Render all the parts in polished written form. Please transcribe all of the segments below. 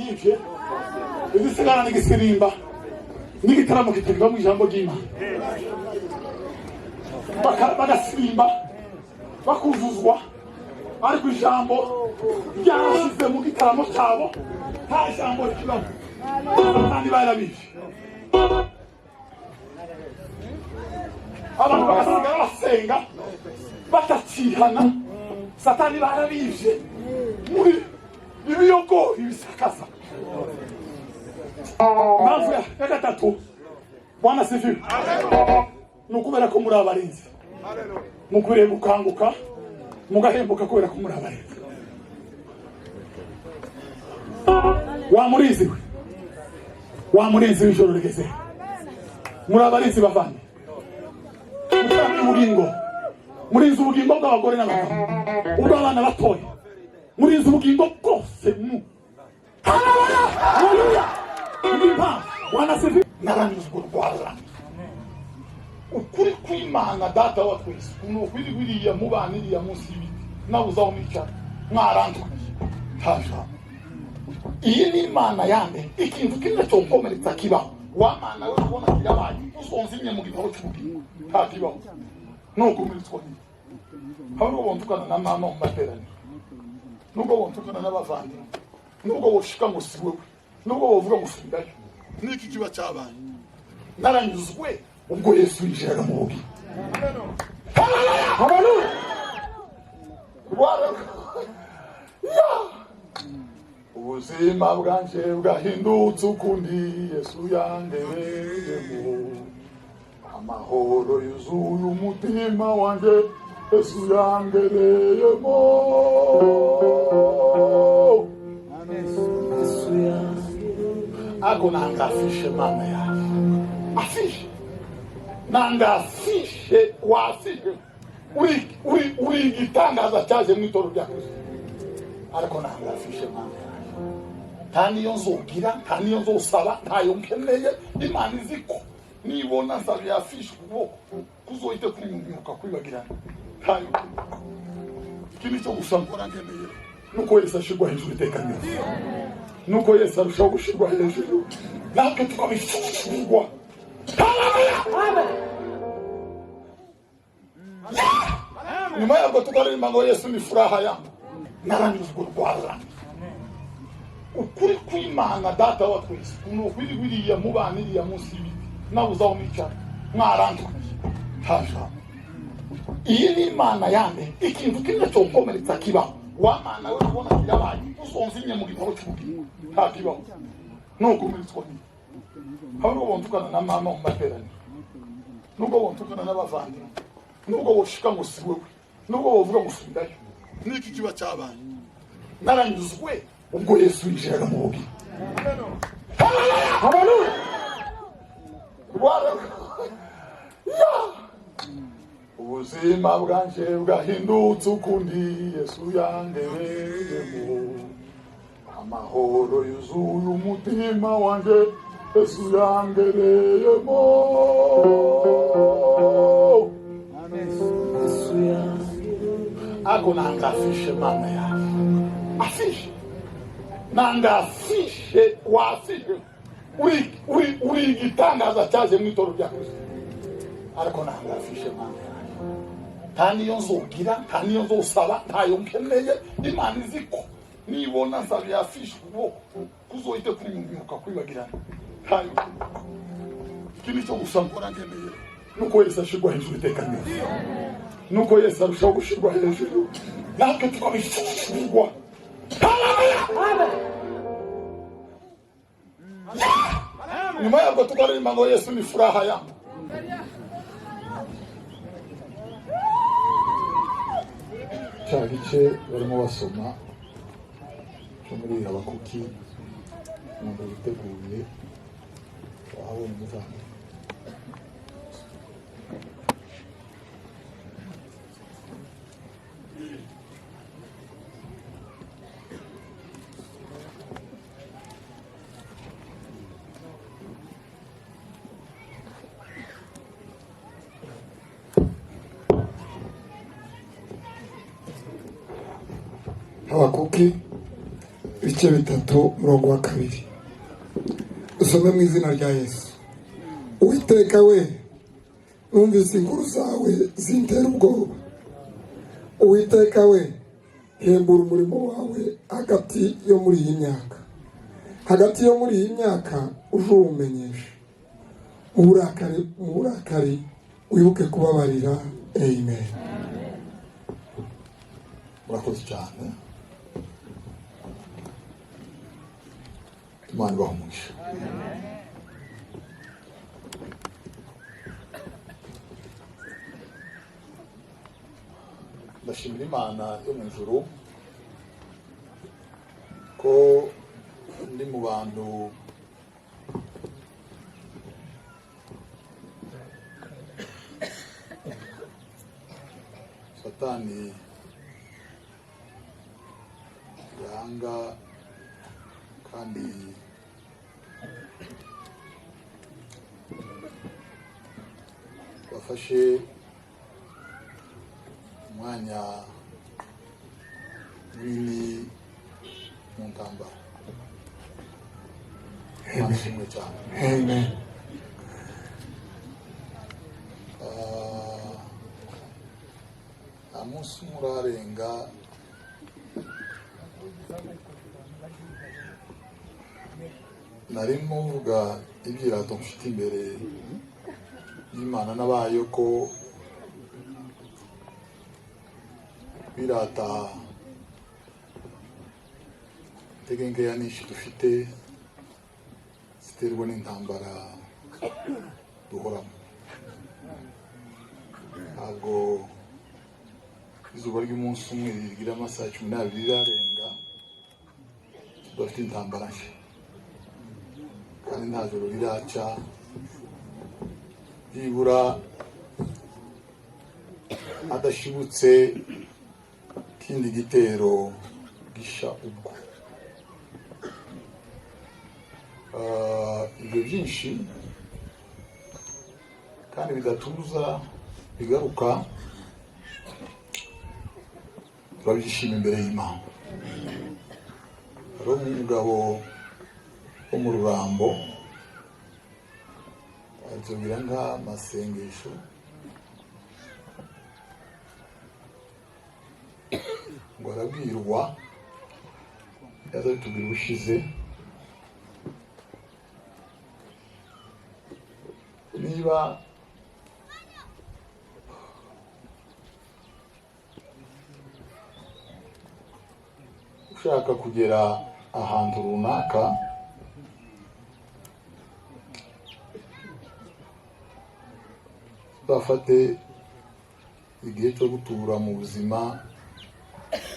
yivye izisigana n'igisirimba n'igitaramo kitavuga mu ijambo ry'Imana bagasirimba bakuzuzwa ariko ijambo ryarashize mu gitaramo cyabo nta jambo rikibamo kandi barabije abantu bagasigara basenga batakihana satani barabije muri ibiyogori bisakaza mpamvu ya gatatu Bwana sifiwe ni ukubera ko muri abarinzi mukwiriye gukanguka mugahembuka kubera ko muri abarinzi wa murinzi w'ijoro rigeze muri abarinzi bavanye murinzi ubugingo bw'abagore n'abagabo ubw'abana batoya murinzi ubugingo bwose haleluya Bwana sifiwe naranyuzwe rwara ukuri kw'Imana data wa twese ukwiri wiriya mubaniriya munsi y'ibiti nabuzaho mwicara mwarandukanye ntaja iyi ni Imana yande ikintu kimwe cyo gukomeretsa kibaho wa Mana we ubona kirabaye usonzimye mu gitabo cy'ubugingo nta kibaho nuko umuritswa ni hano bontukana na mama mu materaniro nuko bontukana n'abavandimwe nuko boshika ngo siwe nuko bovuga ngo sindayo niki kiba cyabaye naranyuzwe ubwo Yesu yinjiraga mu bugi haleluya ubuzima bwanje bwahindutse ukundi Yesu yangereyemo amahoro yuzuye umutima wanje Yesu yangereyemo ako nangafishe mama yaje afishe nangafishe wasishe uri igitangaza cyaje mu itoro rya Kristo ariko nangafishe mama yaje kandi iyo nzogira kandi iyo nzosaba ntayo nkeneye Imana iziko nibona nsabye afishe kuboko kuzohite kunyumbuka kwibagirana ntayo ikindi cyo gusangura nkeneye nuko Yesu ashirwa hejuru iteka ryose nuko Yesu arushaho gushirwa hejuru natwe tukabishurwa amen nyuma yabwo tukaririmba ngo Yesu ni furaha yangu naranyuzwe rwara ukuri kw'Imana data wa twese ukwiri wiriya mubaniriya munsi y'ibiti nabuzaho mwicara mwarandukanye ntaja iyi ni Imana yande ikintu kimwe cyo gukomeretsa kibaho wa Mana we ubona kirabaye usonzimye mu gitabo cy'ubugingo nta kibaho nuko umuritswa ni hano bontukana na mama mu materaniro nuko bontukana n'abavandimwe nuko boshika ngo siwe nuko bovuga ngo sindayo niki kiba cyabaye naranyuzwe ubwo Yesu yinjiraga mu bugi haleluya ubuzima bwanje bwahindutse ukundi Yesu yangereyemo amahoro yuzuye umutima wanje Yesu yangereyemo ako nangafishe mama yaje afishe nangafishe wasishe uri igitangaza cyaje mu itoro rya Kristo ariko nangafishe mama kandi iyo nzogira kandi iyo nzosaba ntayo nkeneye Imana iziko nibona nsabye afishe kuboko kuzohite kunyumbuka kwibagirana ntayo ikindi cyo gusangura nkeneye nuko Yesu ashirwa hejuru iteka ryose nuko Yesu arushaho gushirwa hejuru natwe tukabishurwa amen nyuma yabwo tukaririmba ngo Yesu ni furaha yangu cya gice barimo basoma cyo muri Habakuki ngo biteguye wahabona umuvandimwe Habakuki ibice 3:2 usome mu izina rya Yesu. Uwiteka we, numvise inkuru zawe zintera ubwoba. Uwiteka we, hembura umurimo wawe hagati yo muri iyi myaka. Hagati yo muri iyi myaka ujumenyesha. Uburakari wibuke kubabarira. Amen. Murakoze cyane. Imana ibahe umugisha. Ndashimira Imana yo mu ijuru ko ndi mu bantu Satani yanga kandi bafashe umwanya munini mu ntambara. Amashimwe cyane. Amen. Amunsi murarenga narimo mvuga ibyirato mfite imbere y'Imana n'abayo ko birata tegengeya nishi dufite ziterwa n'intambara duhoramo. Ntabwo izuba ry'umunsi umwe rigira amasaha 12 rirarenga tudafite intambara nshya, kandi nta joro riraca byibura adashibutse kindi gitero gisha ubwo. Ibyo byinshi kandi bidatuza bigaruka turabyishima imbere y'Imana. Hari umugabo wo mu Rurambo atubwira nk'amasengesho ngo arabwirwa yaza bitubwira ubushize niba ushaka kugera ahantu runaka bafate igihe cyo gutura mu buzima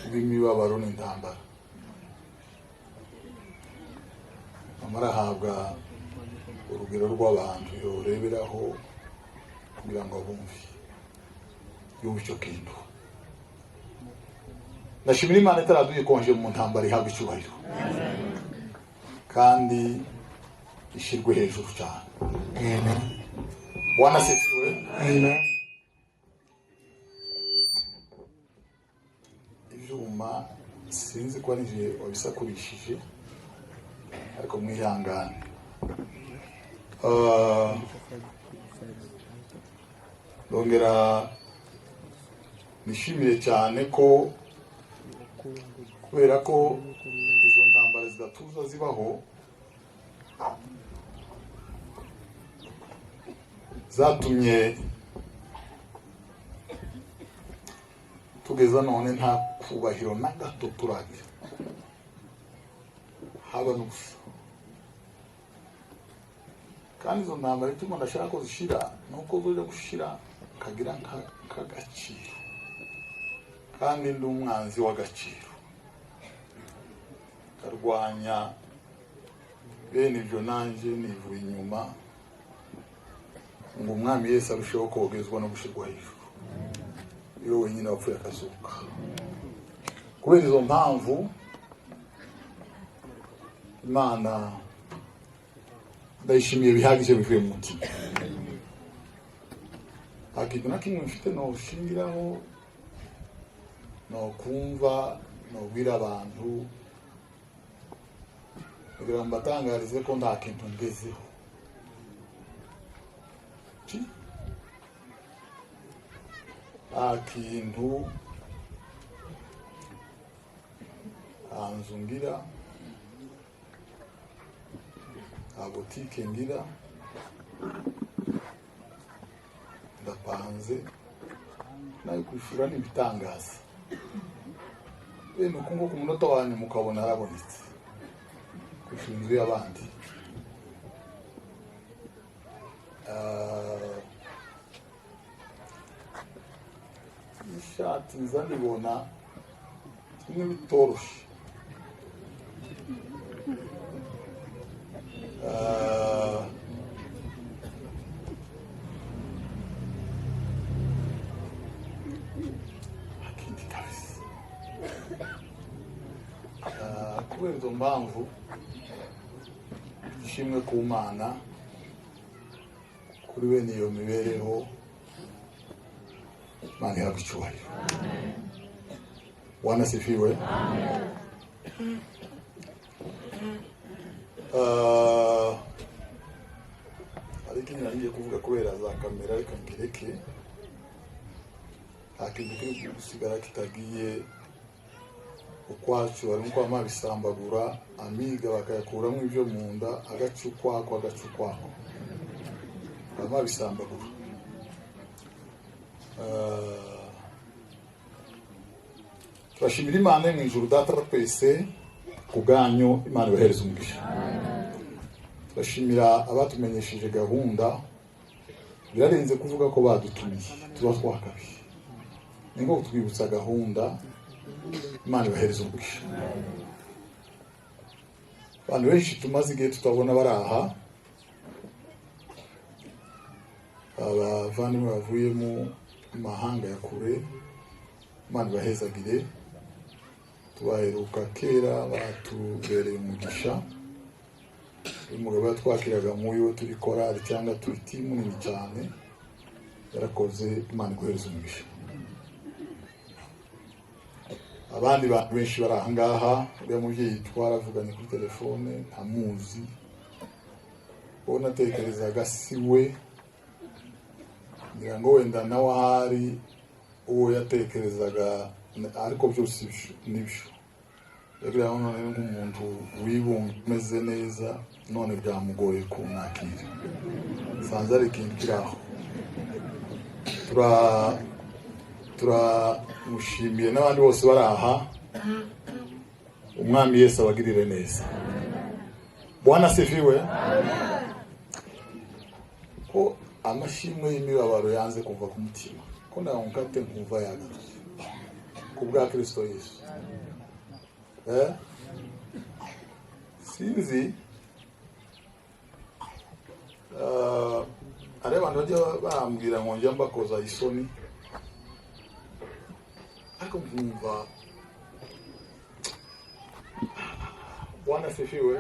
bw'imibabaro n'intambara. Amarahabwa urugero rw'abantu yoreberaho kugira ngo bumve yumve icyo kintu. Ndashimira Imana itaraduye konje mu ntambara ihabwa icyubahiro kandi ishirwe hejuru cyane. Amen. Bwana asifiwe. Amen. Ibyuma sinzi ko nije wabisakurishije ariko mwihangane. Ndongera nishimiye cyane ko kubera ko izo ntambara zidatuza zibaho zatumye tugeza none nta kubahiro na gato turagira, haba n'ubusa. Kandi izo ntambara ituma ndashaka ko zishira nuko zoja gushira kagira nk'agaciro, kandi ndi umwanzi w'agaciro karwanya bene ibyo nanjye nivuye inyuma ngo umwami Yesu arusheho kogezwa no gushirwa hejuru, iyo wenyine wapfuye akazuka. Kubera izo mpamvu Imana ndayishimiye bihagije bivuye mu mutima. Ntakintu na kimwe mfite no shingiraho no kumva no bwira abantu kugira ngo mbatangarize ko nta kintu ngezeho. Kintu anzungira botike ngira ndapanze nayo kwishura n'ibitangaza bene uko ngo ku munota wanyu mukabona harabonetse kwishura inzu y'abandi. Ishati nza ndibona kimwe bitoroshe. Akindi kabisa. Kubera izo mpamvu ishimwe ku Mana kuri bene iyo mibereho, Imana ihabwe icyubahiro. Bwana asifiwe. Ariko ngiye kuvuga kubera za kamera reka ngireke. Akintu kiri gusigara kitagiye ukwacu ari uko amabisambagura amiga bakayakuramo ibyo mu nda agacukwako amabisambagura. Turashimira Imana mu ijuru data twese kuganyo, Imana ibahereza umugisha. Turashimira abatumenyesheje gahunda, birarenze kuvuga ko badutumiye tuba twakabiye, ningo kutwibutsa gahunda, Imana ibahereza umugisha. Abantu benshi tumaze igihe tutabona baraha, abavandimwe bavuye mu mahanga ya kure, Imana ibahezagire. Tubaheruka kera batubereye umugisha. Umugabo yatwakiraga muyo turi korali cyangwa turi timu nini cyane, yarakoze, Imana iguhereza umugisha. Abandi bantu benshi bari aha ngaha, uriya mubyeyi twaravuganye kuri telefone ntamuzi, uwo natekerezaga si we, ngira ngo wenda nawe ahari uwo yatekerezaga, ariko byose nibyo. Rero none nk'umuntu wibunga umeze neza, none byamugoye kunakira. Sanze ari ikintu kiraho. Turamushimiye n'abandi bose bari aha. Umwami Yesu abagirire neza. Bwana asifiwe. Ko amashimwe y'imibabaro yanze kuva ku mutima, ko ndangukate nkumva yagarutse kubwa Kristo Yesu. Sinzi ari abantu bajya bambwira ngo njya mbakoza isoni, ariko nkumva Bwana asifiwe.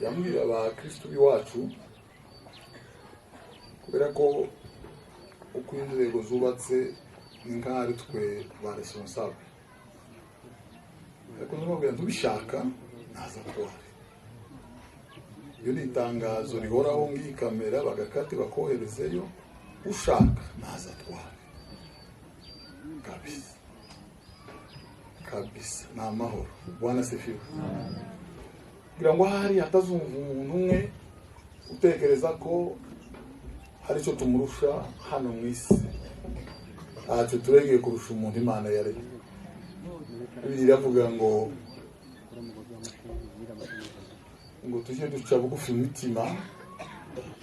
Yambwira abakristo b'iwacu kubera ko uko inzego zubatse ni nk'ari twe ba responsable, ariko n'ubwo ntubishaka naza kuba iyo ni itangazo rihoraho ngiyi kamera bagakati bakoherezeyo, ushaka naza tware kabisa na mahoro. Bwana asifiwe. Kugira ngo hari hatazumva umuntu umwe utekereza ko hari icyo tumurusha hano mu isi, ntacyo turegeye kurusha umuntu Imana yaremye. Biravuga ngo tujye duca bugufi imitima,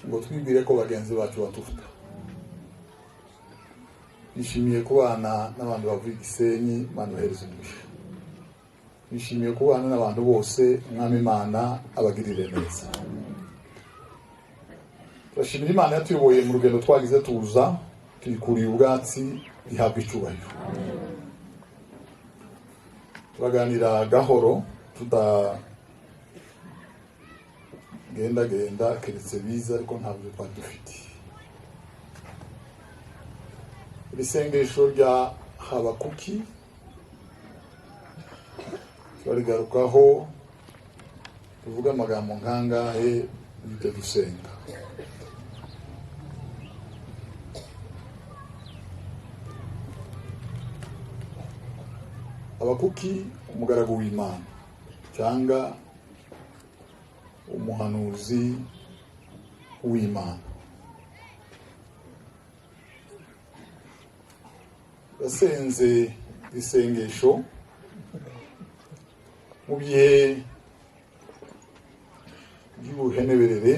ngo twibwire ko bagenzi bacu batuvuga. Nishimiye kubana n'abantu bavuye Gisenyi, Imana ibahereza umugisha. Nishimiye kubana n'abantu bose, Umwami Imana abagirire neza. Turashimira Imana yatuyoboye mu rugendo twagize tuza, tuyikuriye ubwatsi, ihabwa icyubahiro. Turaganira gahoro, genda keretse biza, ariko ntabwo twari dufite. Ibisengesho rya Habakuki twarigarukaho tuvuga amagambo nkangahe nite dusenga. Abakuki umugaragu w'Imana cyangwa umuhanuzi w'Imana yasenze isengesho mu bihe by'ubuheneberere,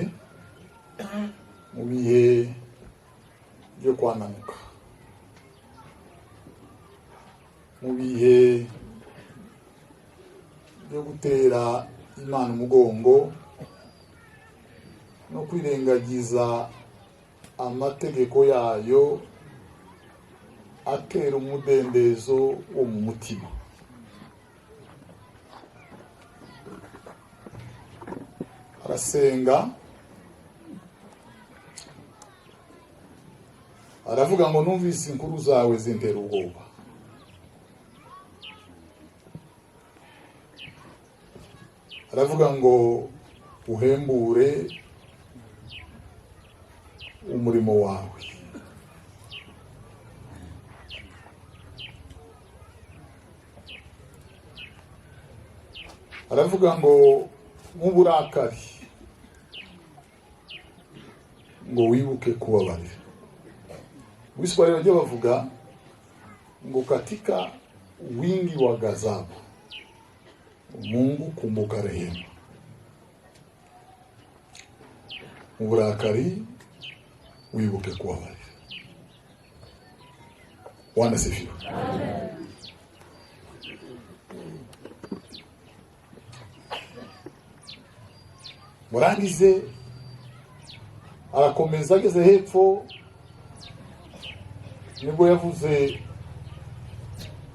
mu bihe byo kwanamuka, mu bihe byo gutera Imana umugongo no kwirengagiza amategeko yayo atera umudendezo wo mu mutima. Arasenga, aravuga ngo numvise inkuru zawe zintera ubwoba. Aravuga ngo uhembure umurimo wawe. Aravuga ngo nk'uburakari ngo wibuke kubabarira. Wiswahili wajua bavuga ngo katika wingi wa ghadhabu Mungu kumbuka rehema. Mu burakari wibuke kubabarira. Bwana asifiwe. Murangize arakomeza ageze hepfo nibwo yavuze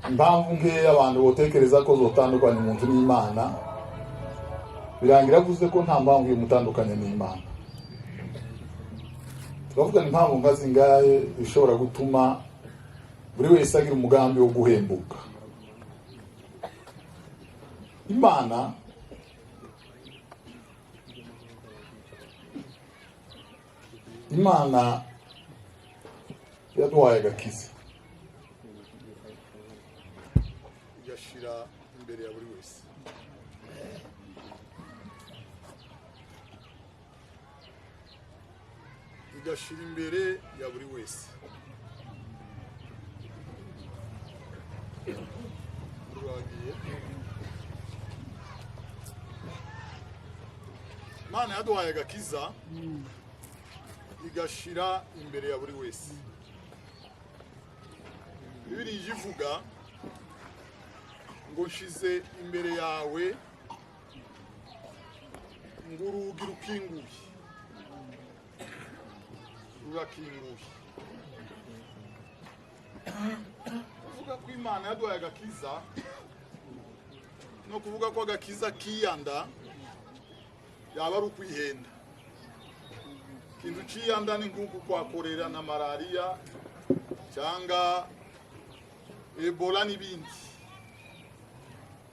impamvu nkeya abantu botekereza ko zotandukanye umuntu n'Imana. Birangira avuze ko nta mpamvu y'umutandukanya n'Imana. Turavuga impamvu nkazi ngaye ishobora gutuma buri wese agira umugambi wo guhembuka. Imana yaduhaye agakiza igashira imbere ya buri wese. Igashira imbere ya buri wese. Imana yaduhaye agakiza igashira imbere ya buri wese. Bibiliya ivuga ngo nshize imbere yawe ngo urugi rukinguye. Rurakinguye. Kuvuga ko Imana yaduhaye agakiza no kuvuga ko agakiza kiyanda yaba ari ukwihenda. Kintu ciyanda ni nk'uko kwakorera na malaria cyangwa Ebola n'ibindi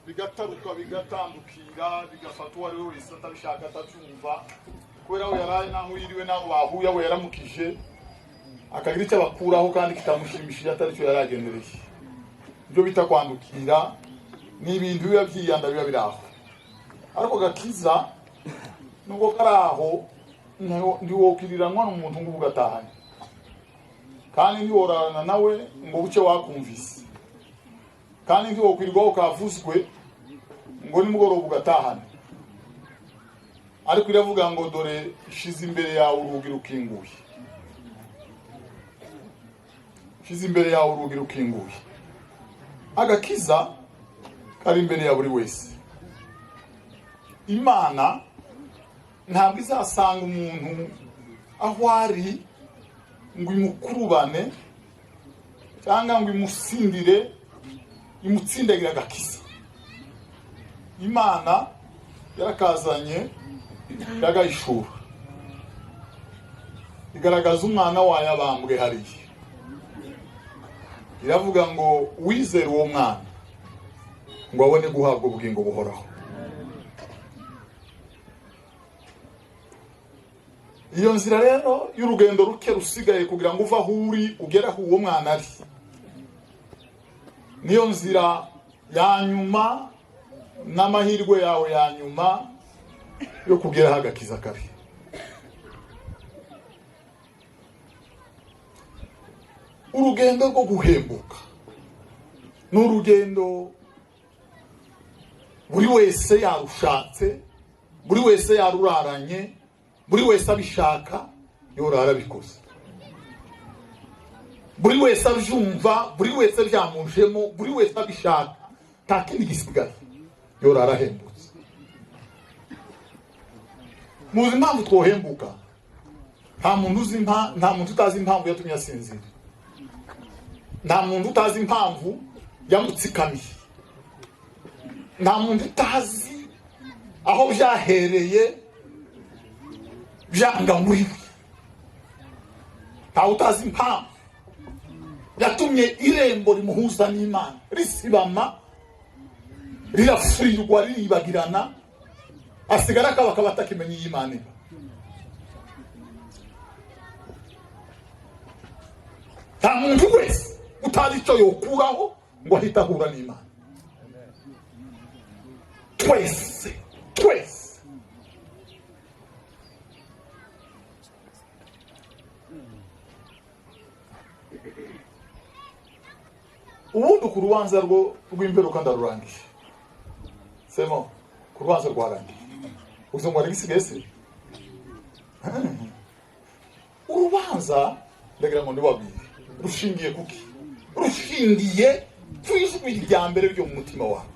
bigataruka bigatambukira bigafata uwari wese atabishaka atacyumva kubera we yaraye naho yiriwe naho bahuye we yaramukije akagira icyo bakuraho kandi kitamushimishije atari cyo yaragendereye. Ibyo bita kwandukira ni ibintu biba byiyanda biba biraho. Ariko gakiza nubwo karaho ndiwokiriranwa n'umuntu ngo ugatahanye kandi ndiworana nawe ngo buce wakumvise kandi ndiwokwirwaho kavuzwe ngo nimugoroba ugatahane. Ariko iravuga ngo dore shize imbere yawe urugi rukinguye. Shize imbere yawe urugi rukinguye. Agakiza kari imbere ya buri wese. Imana ntabwo izasanga umuntu aho ari ngo imukurubane cyangwa ngo imusindire imutsindagira agakiza. Imana yarakazanye yagayishura igaragaza umwana wayo abambwe hariya. Iravuga ngo wizere uwo mwana ngo abone guhabwa ubugingo buhoraho. Iyo nzira rero y'urugendo ruke rusigaye kugira ngo uva aho uri ugere aho uwo mwana ari, niyo nzira ya nyuma n'amahirwe yawe ya nyuma yo kugeraho agakiza kari. Urugendo rwo guhembuka ni urugendo buri wese yarushatse, buri wese yaruraranye, buri wese abishaka yorara bikoze, buri wese abyumva, buri wese byamujemo, buri wese abishaka, nta kindi gisigaye yorara ahembutse. Muzi impamvu twohembuka? Nta muntu utazi impamvu yatumye asinzira, nta muntu utazi impamvu yamutsikamiye, nta muntu utazi aho byahereye byanga muri we, nta utazi impamvu yatumye irembo rimuhuza n'Imana risibama, rirafurirwa, riribagirana, asigara akaba atakimenya y'Imana iba. Nta muntu wese utazi icyo yokuraho ngo ahita ahura n'Imana. Twese ubundi ku rubanza rw'imperuka ndarurangije. Semo, ku rubanza rwarangiye. Uzo ngo arigisigaye se? Urubanza ndagira ngo ndibabwire rushingiye kuki? Rushingiye kw'ijwi rya mbere ryo mu mutima wawe.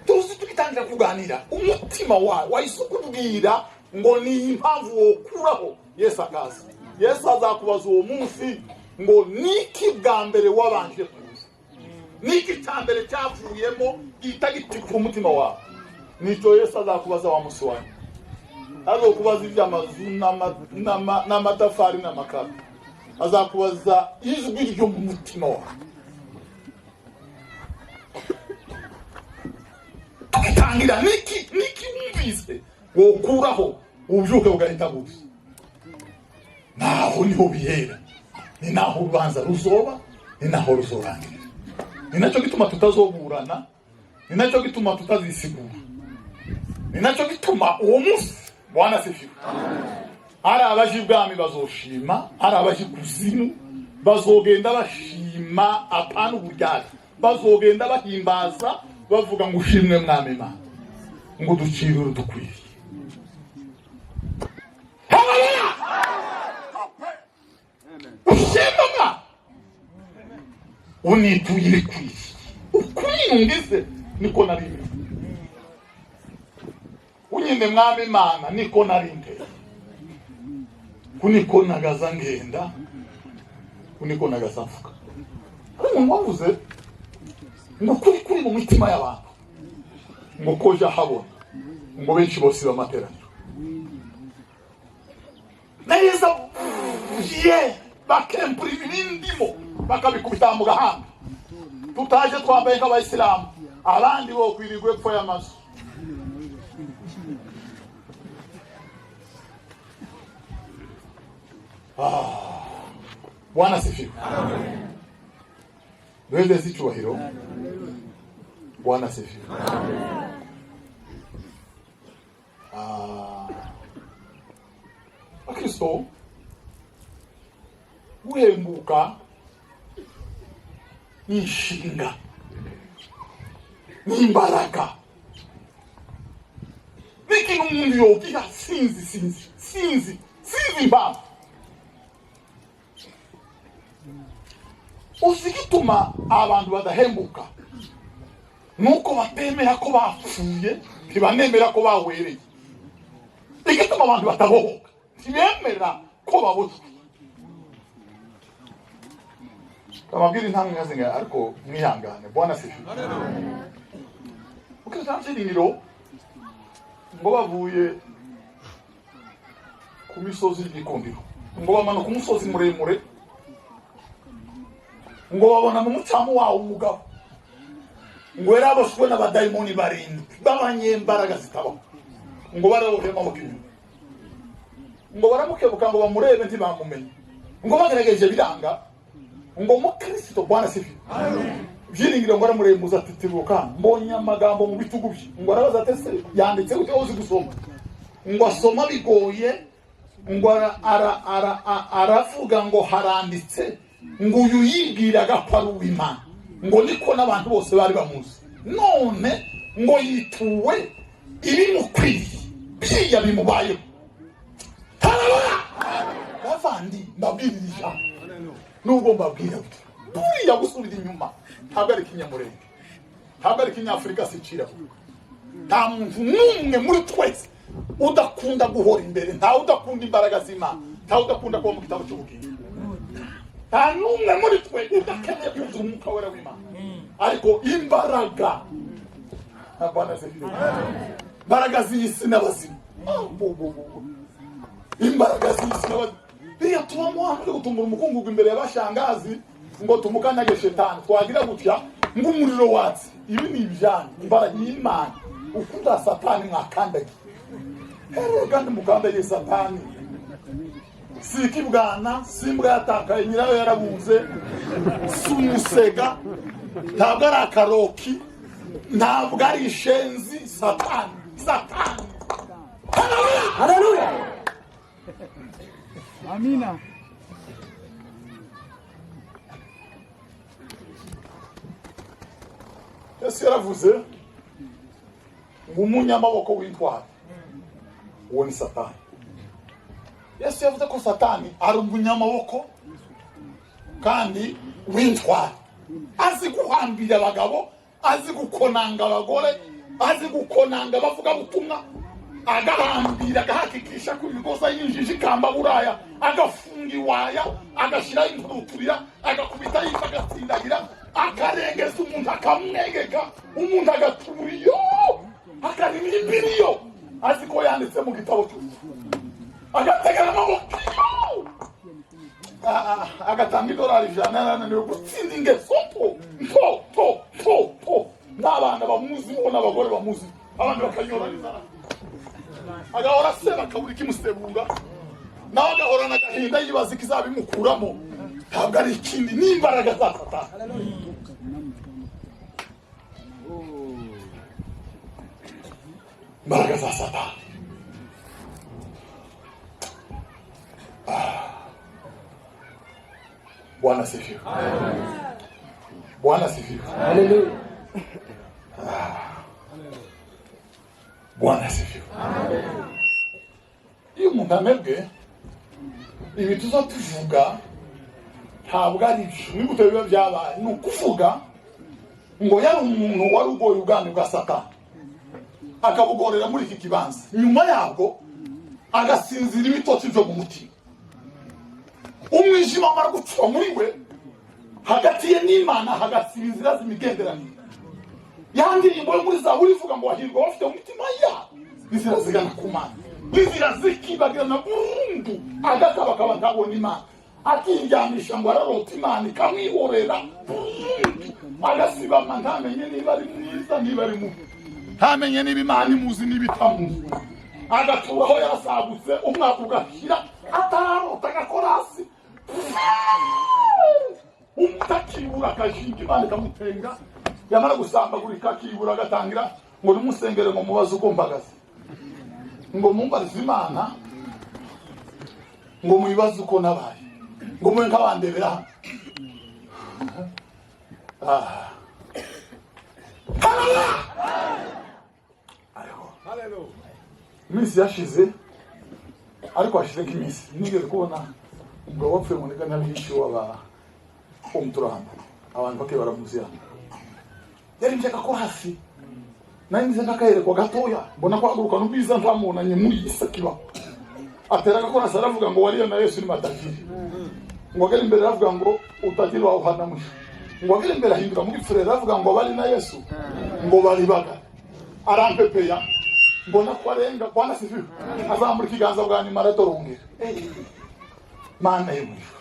Tuzi tukitangira kuganira umutima wawe wahise ukubwira ngo ni impamvu wokuraho Yesu akaza. Yesu azakubaza uwo munsi ngo niki bwa mbere wabanje kuza, niki cyambere cyavuyemo gitagitifu umutima wawe. Nicyo Yesu azakubaza wa musi wanyu. Azokubaza iby'amazu n'amatafari n'amakaro, azakubaza ijwi ryo mu mutima wawe. Tukitangira niki wumvise wokuraho ubyuke ugahita gusa. Naho niho bihera, ni naho urubanza ruzoba, ni naho ruzorangira. Ni nacyo gituma tutazoburana, ni nacyo gituma tutazisigura, ni nacyo gituma uwo munsi Bwana asifiwe. Ari abaje ibwami bazoshima, ari abaje kuzimu bazogenda bashima apana uburyari, bazogenda bahimbaza bavuga ngo ushimwe mwami Imana, ngo ducire urudukwiriye. Haleluya! Ushimwa unituye kwisi ukwiyungize niko narinde, unyine mwami Imana niko narinde, kuniko nagaza ngenda, kuniko nagaza mfuka. Umuntu wavuze ngo kuri mu mitima y'abantu ngo koja habona ngo benshi bose bamateraniro neza bakempura ibindimo bakabikubita mu gahanga. Tutaje twambaye nk'abayisilamu, abandi bo kwirigwe epfo y'amazu. Bwana asifiwe. Duheze zicyubahiro. Bwana asifiwe. Kristo guhembuka ni inshinga, ni imbaraga, ni ikintu umuntu yogira sinzi impamvu. Uzi gituma abantu badahembuka nuko batemera ko bapfuye, ntibanemera ko bawereye. Igituma abantu batabohoka ntibemera ko baboshwe. Kamabwira intambwe nkazinga ariko mwihangane. Bwana asifiwe. Uko cyamshyiriniro ngo bavuye ku misozi y'igikundiro, ngo bamanuka umusozi muremure, ngo babona mu mutamu wawo umugabo ngo yarabashwe n'abadayimoni barindwi b'abanyembaraga zitabaho ngo barabohema amaboko ngo baramukebuka ngo bamurebe ntibamumenye ngo bagerageje biranga ngo mu Kristo Bwana sifi byiringiro ngo aramuremuza atitiruka mbonye amagambo mu bitugu bye ngo arabaza atese yanditse ute uzi gusoma ngo asoma bigoye ngo aravuga ngo haranditse ngo uyu yibwiraga ko ari uw'Imana ngo niko n'abantu bose bari bamuzi none ngo yituwe ibimukwiriye biriya bimubayeho. Haleluya! Bavandi mbabwirije nubwo mbabwira buriya gusubira inyuma ntabwo ari kinyamurenge ntabwo ari kinyafurika sicira nta muntu n'umwe muri twese udakunda guhora imbere nta udakunda imbaraga z'Imana nta udakunda kuba mu gitabo cy'ubugingo nta n'umwe muri twe udakeneye kugira umwuka wera w'Imana ariko imbaraga Bwana zifite imbaraga z'isi n'abazima imbaraga z'isi n'abazima biriya tuba muhamwe gutumbura umukungugu imbere y'abashangazi ngo tumukanyage shetani twagira gutya ngo umuriro watsi ibi ni ibyana imbaraga y'Imana ukunda satani mwakandagiye kandi mukandagiye satani siki bwana simbwa yatakaye nyirayo yarabuze sumusega ntabwo ari akaroki ntabwo ari ishenzi satani Haleluya Amina. Yesu yaravuze ngo umunyamaboko w'intwari uwo ni satani. Yesu yavuze ko satani ari umunyamaboko kandi w'intwari azi guhambira abagabo azi gukonanga abagore azi gukonanga bavuga butumwa agahambira agahakikisha ko ibigoza yinjije ikamba buraya agafunga iwaya agashyiraho intuturira agakubita yifa agatsindagira akarengeza umuntu akamwegeka umuntu agaturiyo akarimira imbiriyo azi ko yanditse mu gitabo agategera amaboko agatanga idolari ijana yananiwe gutsinda ingeso n'abana bamuzi n'abagore bamuzi abandi bakanyoraniza agahora aseba akabura ikimusebura nawe agahorana agahinda yibaza ikizabimukuramo ntabwo ari ikindi n'imbaraga za satani. Imbaraga za satani Bwana sifiwe. Bwana sifiwe. Haleluya. Bwana sifiwe. Iyo umuntu amebwe ibi tuzatuvuga ntabwo ari n'ibyo biba byabaye ni ukuvuga ngo yari umuntu wari ugoye ubwami bwa satani akabugorera muri iki kibanza nyuma yabwo agasinzira ibitotsi byo mu mutima umwijima amara gucura muri we hagati ye n'Imana hagasiba inzira z'imigenderanire ya ndirimbo yo muri Zaburi ivuga ngo wahirwa bafite mu mitima yabo inzira zigana ku Mana inzira zikibagirana burundu agakabakaba ntabona Imana akiryamisha ngo ararota Imana ikamwihorera burundu agasibama ntamenye niba ari mwiza niba ari mubi ntamenye niba Imana imuzi niba itamuzi agatura aho yarasagutse umwaka ugashira atararota agakora hasi umutakibura akajinga Imana ikamutenga yamara gusambagurika akibura agatangira ngo nimusengere ngo mubaze uko mbagaze ngo mumbarize Imana ngo muyibaze uko nabaye ngo mwe nk'abandebera haleluya. Iminsi yashize ariko hashize nk'iminsi nigeze kubona ngo wapfuye mu nigana n'abishi w'umuturanda abantu bake baramuzira yari mbyaka ko hasi nari ngize n'akayerekwa gatoya mbona ko haguruka n'ubwiza ntamunanye muri isa kibaho atera agakora asa aravuga ngo wariyo na Yesu ni matakiri ngo agere imbere aravuga ngo utagira wawe uhanamusha ngo agere imbere ahindura muri furere aravuga ngo bari na Yesu ngo bari baga arampepeya mbona ko arenga Bwana sifiwe azamura ikiganza bwa nyuma aratorongera Mana y'umujuru.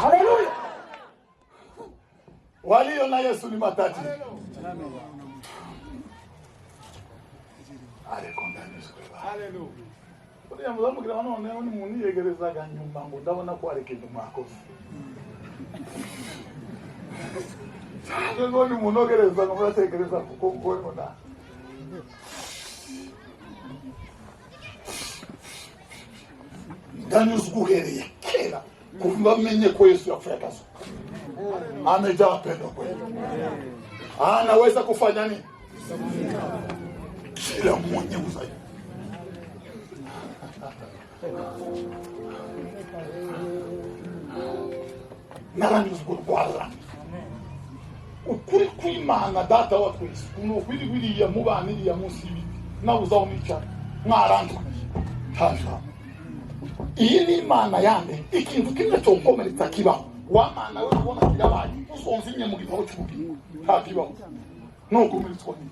Haleluya. walio na Yesu ni matajiri. Haleluya. Uriya muzamugira none ni muntu yegerezaga nyuma ngo ndabona ko ari kintu mwakoze. Ngo ni muntu ogereza ngo muratekereza kuko ngo na. Danius guhereye kera kuva menye ko Yesu yapfuye akazuka. Amejaa pendo kweli. Anaweza kufanya nini? Kila mwenye uzai. Naranyuzwa rwara. Ukuri kw'Imana data wa twese kuno kwiriya mubaniri ya munsi y'ibiti nabuza umica mwarandwa tasha. Iyi ni Imana yande ikintu kimwe cyo komeretsa kibaho wa Mana we ubona kirabaye usonzinye mu gitabo cy'ubugingo nta kibaho no komeretswa ni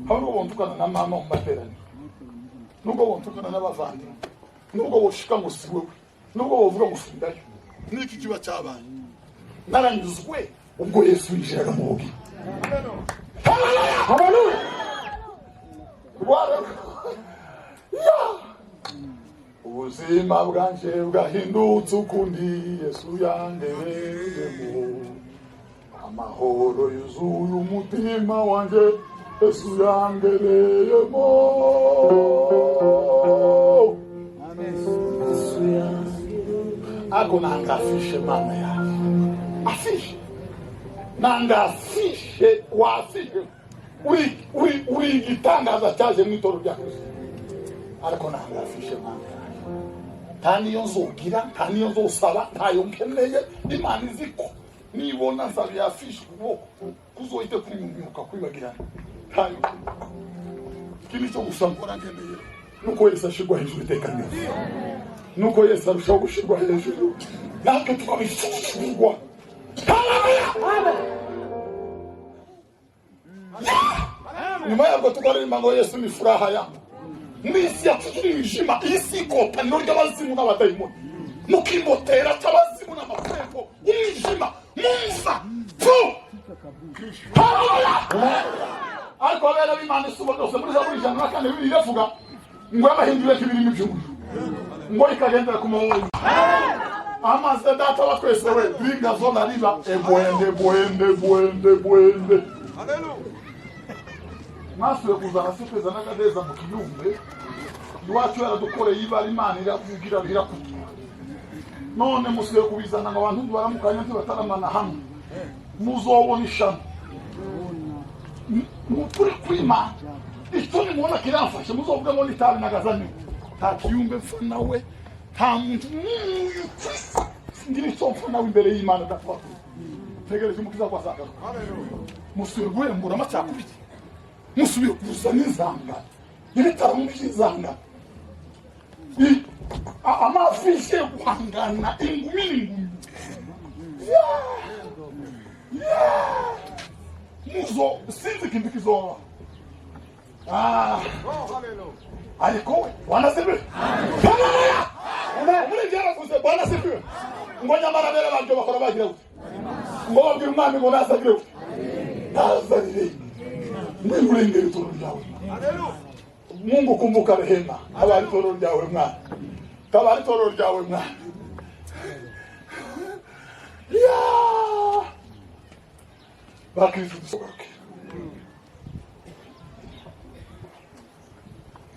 hano bontukana na mama mu materani nubwo bontukana n'abavandimwe nubwo boshika ngo siwe nubwo bovuga ngo sindayo niki kiba cyabaye naranyuzwe ubwo Yesu yinjiraga mu bugi. Haleluya. Ubuzima bwanje bwahindutse ukundi Yesu yangereyemo. Amahoro yuzuye umutima wanje Yesu yangereyemo. Ako nangafishe mama yanjye. Afishe. Nangafishe wafishe. Uri gitangaza cyaje mu itoro rya Kristo. Ariko nangafishe mama yanjye. Tani yo nzogira, tani yo nzosaba, tayo nkeneye Imana iziko. Nibona nsaba yafishe uboko kuzoite kumwimuka kwibagirana. Tayo. Kini cyo gusangora nkeneye. Nuko Yesu ashirwa hejuru itekanye. Nuko Yesu arushaho gushirwa hejuru. Natwe tukabishurwa. Amen. Nyuma yabwo tukaririmba ngo Yesu ni furaha yangu. Mwisi yacurijima isi kopa n'urya bazimu n'abadayimoni. Mukimotera cy'abazimu n'amapepo. Umwijima mumva. Ariko abera b'Imana isuba byose muri Zaburi 104 biravuga ngo abahindure kibiri by'umuntu. Ngo ikagendera ku muhungu. Amaze data wa twese we bringa zona riba bwende. Haleluya. Masuye kuzana sipeza nagadeza mu kiyumbe. Iwacu yaradukoreye ibara Imana iravugira birakutura. None musuye kubizana ngo abantu baramukanya bataramana hamwe. Muzobona ishano. Mukuri kw'Imana. Icyo ni mubona kiramfashe muzovuga ngo nitabi nagazanye. Nta kiyumbe mfana we. Nta muntu ngiri cyo mfana imbere y'Imana dapfa. Tegereje mukiza kwa saka. Haleluya. Musuye guhembura amacakubiti. Musubiye kuza n'izanga ibitaro mubizanga amafishe guhangana ingumi muzo sinzi kintu kizoba ariko wanasifiwe muri jana kuze bwana sifiwe ngo nyamara bere bantu bakora bagira ngo babwira umwami ngo nasagire nazarire Mwengere toro ryawe. Haleluya. Mungu kumbuka rehema. Abari toro ryawe mwana. Kabari toro ryawe mwana. Ya! Bakristo dusohoke.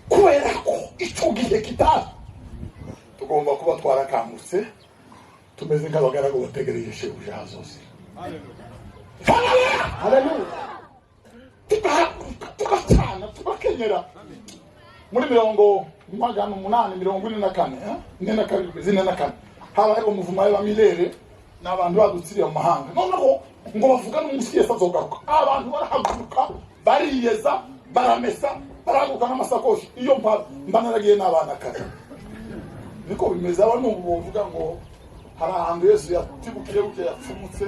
Kubera ko icyo gihe kitazi. Tugomba kuba twarakamutse. Tumeze nk'abagaragu bategereje shebuja hazose. Haleluya. Haleluya. Tukacana tukakenyera muri 844 haba hari umuvumo w'abamilere n'abantu badutsiriye mu mahanga noneho ngo bavuga n'umunsi Yesu azogaruka abantu barahaguruka bariyeza baramesa baraguka n'amasakoshi iyo mbanaragiye n'abana kare niko bimeze abantu bavuga ngo hari ahantu Yesu yatibukiye buke yapfumutse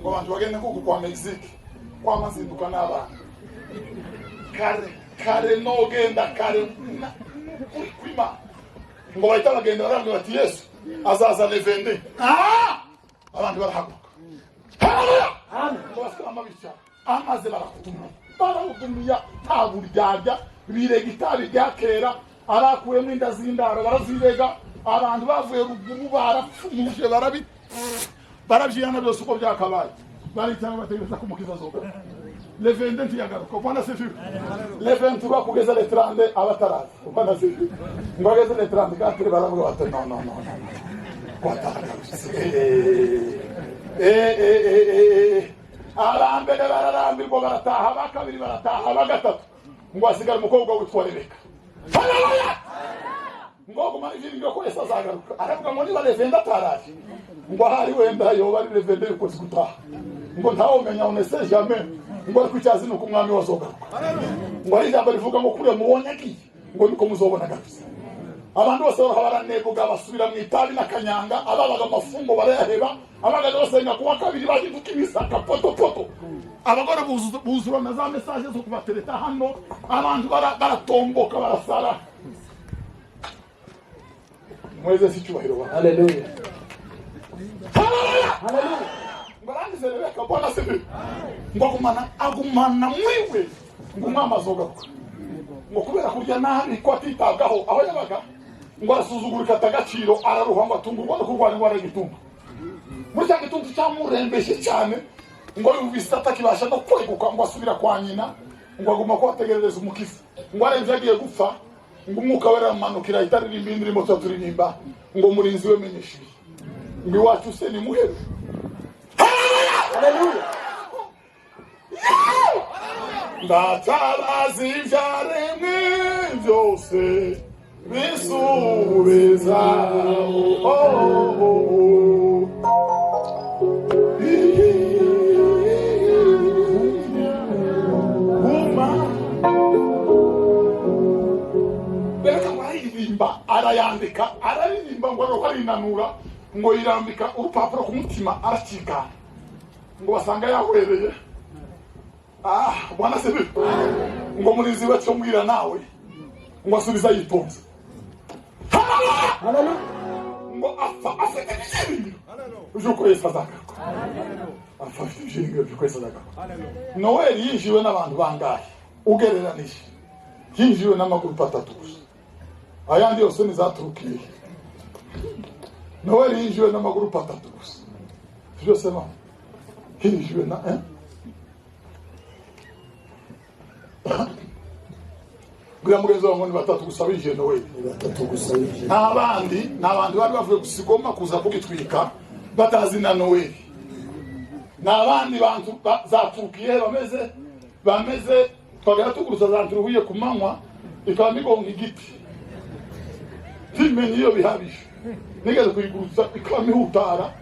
ngo abantu bagende kuko kwa Mexique kwa mazinduka n'abana kare no genda kare kwima ngo bahita bagenda barambye bati Yesu azaza levende abantu barahaguruka. Haleluya. amabica amaze barakutumia taburyarya birega itabi ryakera arakuyemo inda z'indaro barazirega abantu bavuye ruguru barapfumuje barabyiyana byose uko byakabaye baricana bategereza kumukiza zoga le 20 yagaruka bwana sefu le 23 kugeza le 30 abatarazi bwana sefu ngageze le 34 baravuga bati no arambere bararambirwa barataha bakabiri barataha bagatatu ngo asigara umukobwa witwa Rebeka haleluya ngo gumana ivyo ko Yesu azagaruka aravuga ngo niba le 20 ataraje ngo hari wenda yoba ari le 20 yuko zigutaha ngo ntawo menya on ne sait jamais ngo ari kucyazi nuko umwami wazogaruka ngo ari jambo rivuga ngo kure mubonye iki ngo niko muzobona gatuse abantu bose baraneguga basubira mu itabi nakanyanga ababaga amafungo barayaheba abagaje basenga kuwa kabiri bagiduka ibisaka poto abagore buzura na za message zo kubatereta hano abantu baratomboka barasara mweze sicyubahiro wa haleluya haleluya barangize Rebeka bwana sebi ngo agumana mwiwe ngo mama zogaruka ngo kubera kurya nabi ko atitabwaho aho yabaga ngo arasuzugurika atagaciro araruha ngo atungurwa no kurwanya ingwara y'igituntu muri cya gituntu cyamurembeshe cyane ngo yumvise atakibasha no kweguka ngo asubira kwa nyina ngo aguma ko ategerereza umukiza ngo aremvye agiye gupfa ngo umwuka wera amanukira itaririmba indirimbo turirimba ngo murinzi we menyeshe ngo iwacu se ni muheru haleluya ndatabazi ivyaremwe byose bisubiza arayandika ngo arinanura ngo yirambika urupapuro ku mutima aracika ngo basanga yahwereye bwana sebi ngo murinzi we cyo mbwira nawe ngo asubiza yitonze haleluya ngo afite ibintu uko Yesu azagaruka afite ibintu uko Yesu azagaruka Noel yinjiwe n'abantu bangahe ugereranije yinjiwe n'amaguru atatu ayandi yose ni zaturukiye Noel yinjiwe n'amaguru atatu byose no yinjiwe na Bwa mugenzi wa batatu gusabije Noel batatu gusabije n'abandi bari bavuye gusigoma kuza kugitwika batazi na Noel n'abandi bantu zaturukiye bameze twagera tuguruza zanturuhiye kumanywa ikaba migonga igiti timenye iyo bihabije nigeze kuyiguruza ikaba mihutara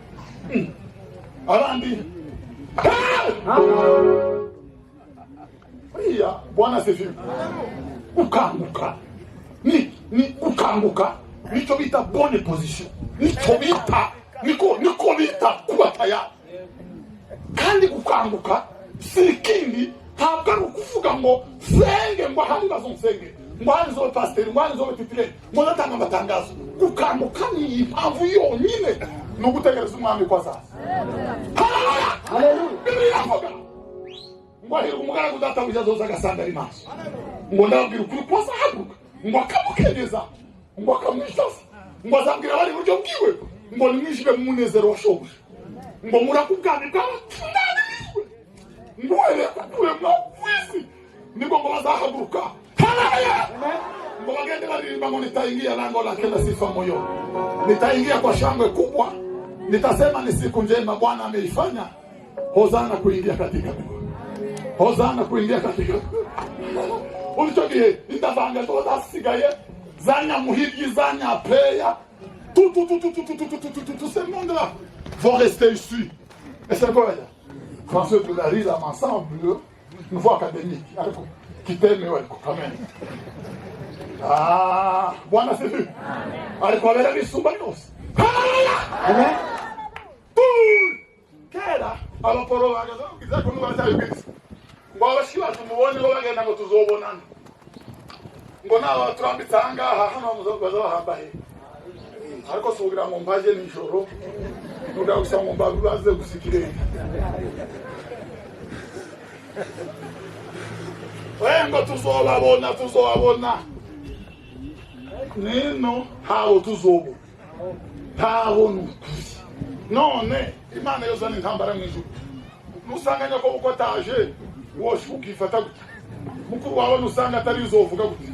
abandi iya bwana sefi ukanguka ni ukanguka nico bita bonne position niko bita kuba tayari kandi gukanguka sikindi ntabwo ari ukuvuga ngo senge ngo ahandi bazonsenge ngo ahandi zobe pasiteri ngo ahandi zobe titire ngo natanga amatangazo gukanguka ni impamvu yonyine ni ugutegereza umwami ko azaza haleluya ngo ahirwa umugaragu databuja azoza agasanga ari maso ngo ndababwira ukuri ko azahaguruka ngo akamukenyeza ngo akamwishaza ngo azabwira abari buryo bwiwe ngo nimwishibe mu munezero wa shobuja ngo murakubwami bw'abatunganirijwe ngo were kukuremwa kw'isi nibwo ngo bazahaguruka haleluya ngo bagende baririmba ngo nitaingia lango lake na sifa moyoni, nitaingia kwa shangwe kubwa, nitasema ni siku njema Bwana ameifanya. Hosana kuingia katika mbinguni, hosana kuingia katika ulichogiye indavanga toza sigaye zanya muhiryi zanya peya tout ce monde là vont rester ici. Et c'est quoi là? François de la rire ensemble une fois académique qui t'aime ouais quand même. Ah, Bwana sifi. Alikuwa vile visumba nyos. Amen. Kera abaporo bagaza kugiza ko mwaza yibisi. Ngo abashiki batumubone ngo bagenda ngo tuzobonana. Ngo nawe turambitsanga hano muzobaza bahamba he. Ariko sugira ngo mbaje nijoro. Nuga gusanga mbabu baze gusikire. Wengo tuzobabona. Nino hawo tuzobo. Hawo nukuri. None Imana yozana intambara mw'ijuru. Nusanganya ko ukotaje woshi ukifata gute. Mukuru wawe nusanga atari uzovuga gute.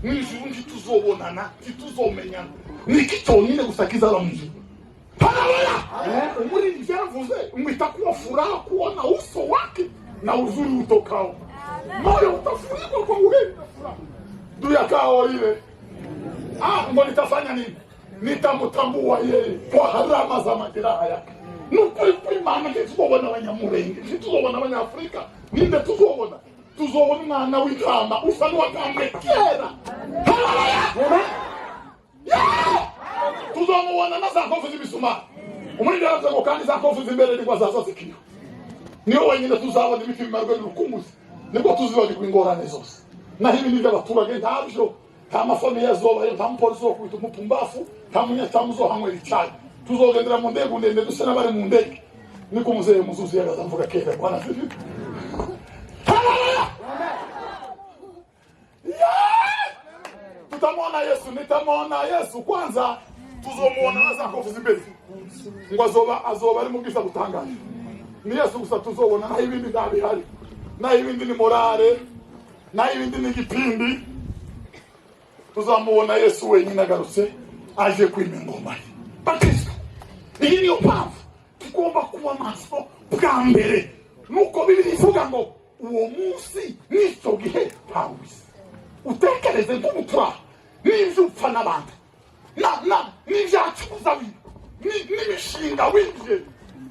Mw'ijuru ntituzobonana, ntituzomenyana. Niki cyonyine gusakiza la mw'ijuru. Haleluya! Umuri vyavuze umwita kuwa furaha kuona uso wake na uzuri utokao. Moyo utafurikwa kwa uheri na furaha. Duya kao ile. Ngo nitafanya nini? Nitamutambua yeye kwa harama za majeraha yake. Nukuri Imana ntituzobona abanyamurenge, ntituzobona abanyafrika. Ninde tuzobona? Tuzobona umwana w'intama usa n'uwagambwe kera. Haleluya! Tuzomubona na za kofu z'ibisumari. Umurindi yaravuze ngo kandi za kofu z'imbere nibwo zaza zikiyo. Niyo wenyine tuzabona ibiti bimarwe n'urukumbuzi. Nibwo tuzibagirwa ingorane zose. Naho ibindi by'abaturage ntabyo. Nta mafamiye azobayo, nta mupolisi wo kwita umupumbafu, nta munyatamu uzohanywera icyayi. Tuzogendera mu ndege ndende dusa n'abari mu ndege. Niko muzehe muzuzi yagaza mvuga kera Bwana Sifi. Tutamwona Yesu, nitamwona Yesu kwanza. Tuzomuona na za kofu z'imbere. Ngo azoba ari mu bwiza butangaje. Ni Yesu gusa tuzobona, naho ibindi ntabihari. Naho ibindi ni morale, naho ibindi ni igipindi. Tuzamubona Yesu wenyine agarutse aje kwima ingoma ye. Bakristo, iyi niyo mpamvu tugomba kuba maso bwa mbere. Nuko Bibiliya ivuga ngo uwo munsi n'icyo gihe ntawuzi. Utekereze nk'ubutwara n'ibyo upfa n'abantu n'ibyacuza n'imishinga winjiye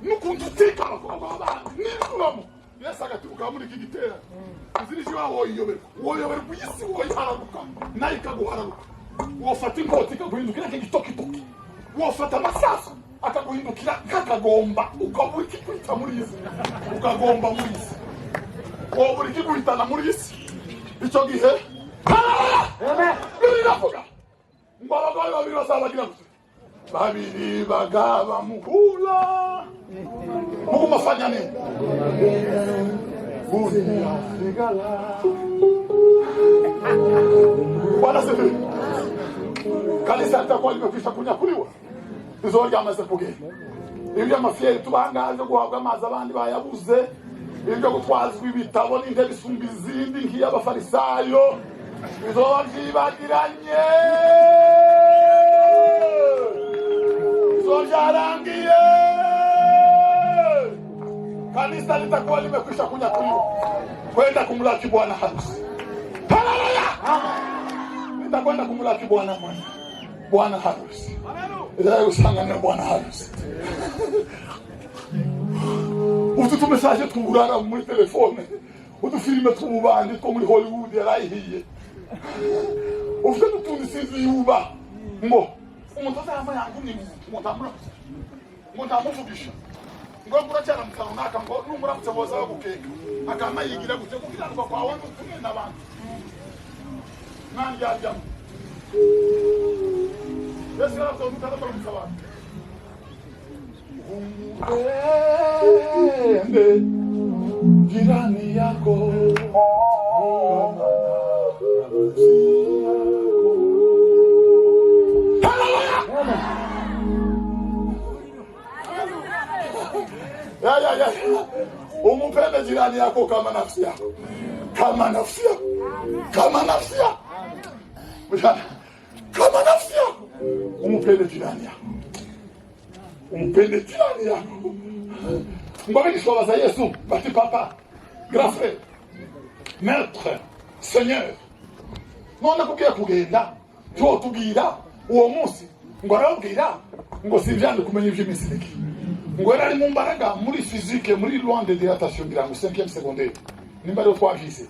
n'ukuntu utekana kwa abantu n'ibibamo. Yesu agaturuka muri iki giterane. Izirije wawo woyoberwa isi woyihararuka nayo ikaguhararuka. Wofata inkota ikaguhindukira nk'igitokitoki. Wofata amasasu akaguhindukira kakagomba ukabura ikiguhita muri isi. Ukagomba muri isi. Wobura ikiguhitana muri isi. Icyo gihe biravuga ngo abagore babiri bazabagira gute? Babiri bagaba muhula mugumafanya nini? Bwana Sifi. Kanisa litakuwa limekwisha kunyakuliwa. Izo ryamaze kugenda. Ibyo amafiyeri tubangaje guhabwa amazi abandi bayabuze. Ibyo gutwazwa ibitabo n'intebe isumba izindi nk'iy'abafarisayo. Izo byibagiranye. Izo byarangiye. Kanisa litakuwa limekwisha kunyakuliwa kwenda kumlaki Bwana harusi. Haleluya! Litakwenda kumlaki Bwana harusi. Ndio usangane Bwana harusi. Ututumesaje tuburara muri telefone. Utufilime tububandi two muri Hollywood yarahiye. Ufite tutundi sinzi yuba. Ngo umuntu azama yangu ni ngo ndamuvugisha. Ngo buracyara mutano naka ngo numuramutse boza bagukeka. Akama yigira gute kugirango kwawe n'utumwe n'abantu. Nandi yajya. Yesu yaravuze ngo kandi bamusabana. Umbe jirani yako. Ya. Umupende jirani yako kama nafsi yako. Kama nafsi yako. Kama nafsi yako. Kama nafsi yako. Umupende jirani yako. Umupende jirani yako. Mbona nishobaza Yesu bati papa, grand frère, maître, seigneur. None kugiye kugenda cyo tugira uwo munsi ngo arabwira ngo sivyanze kumenya iby'imisiriki. Ngo yari mu mbaraga muri physique muri loin de dilatation ngira ngo 5e secondaire. Nimba ryo twagize.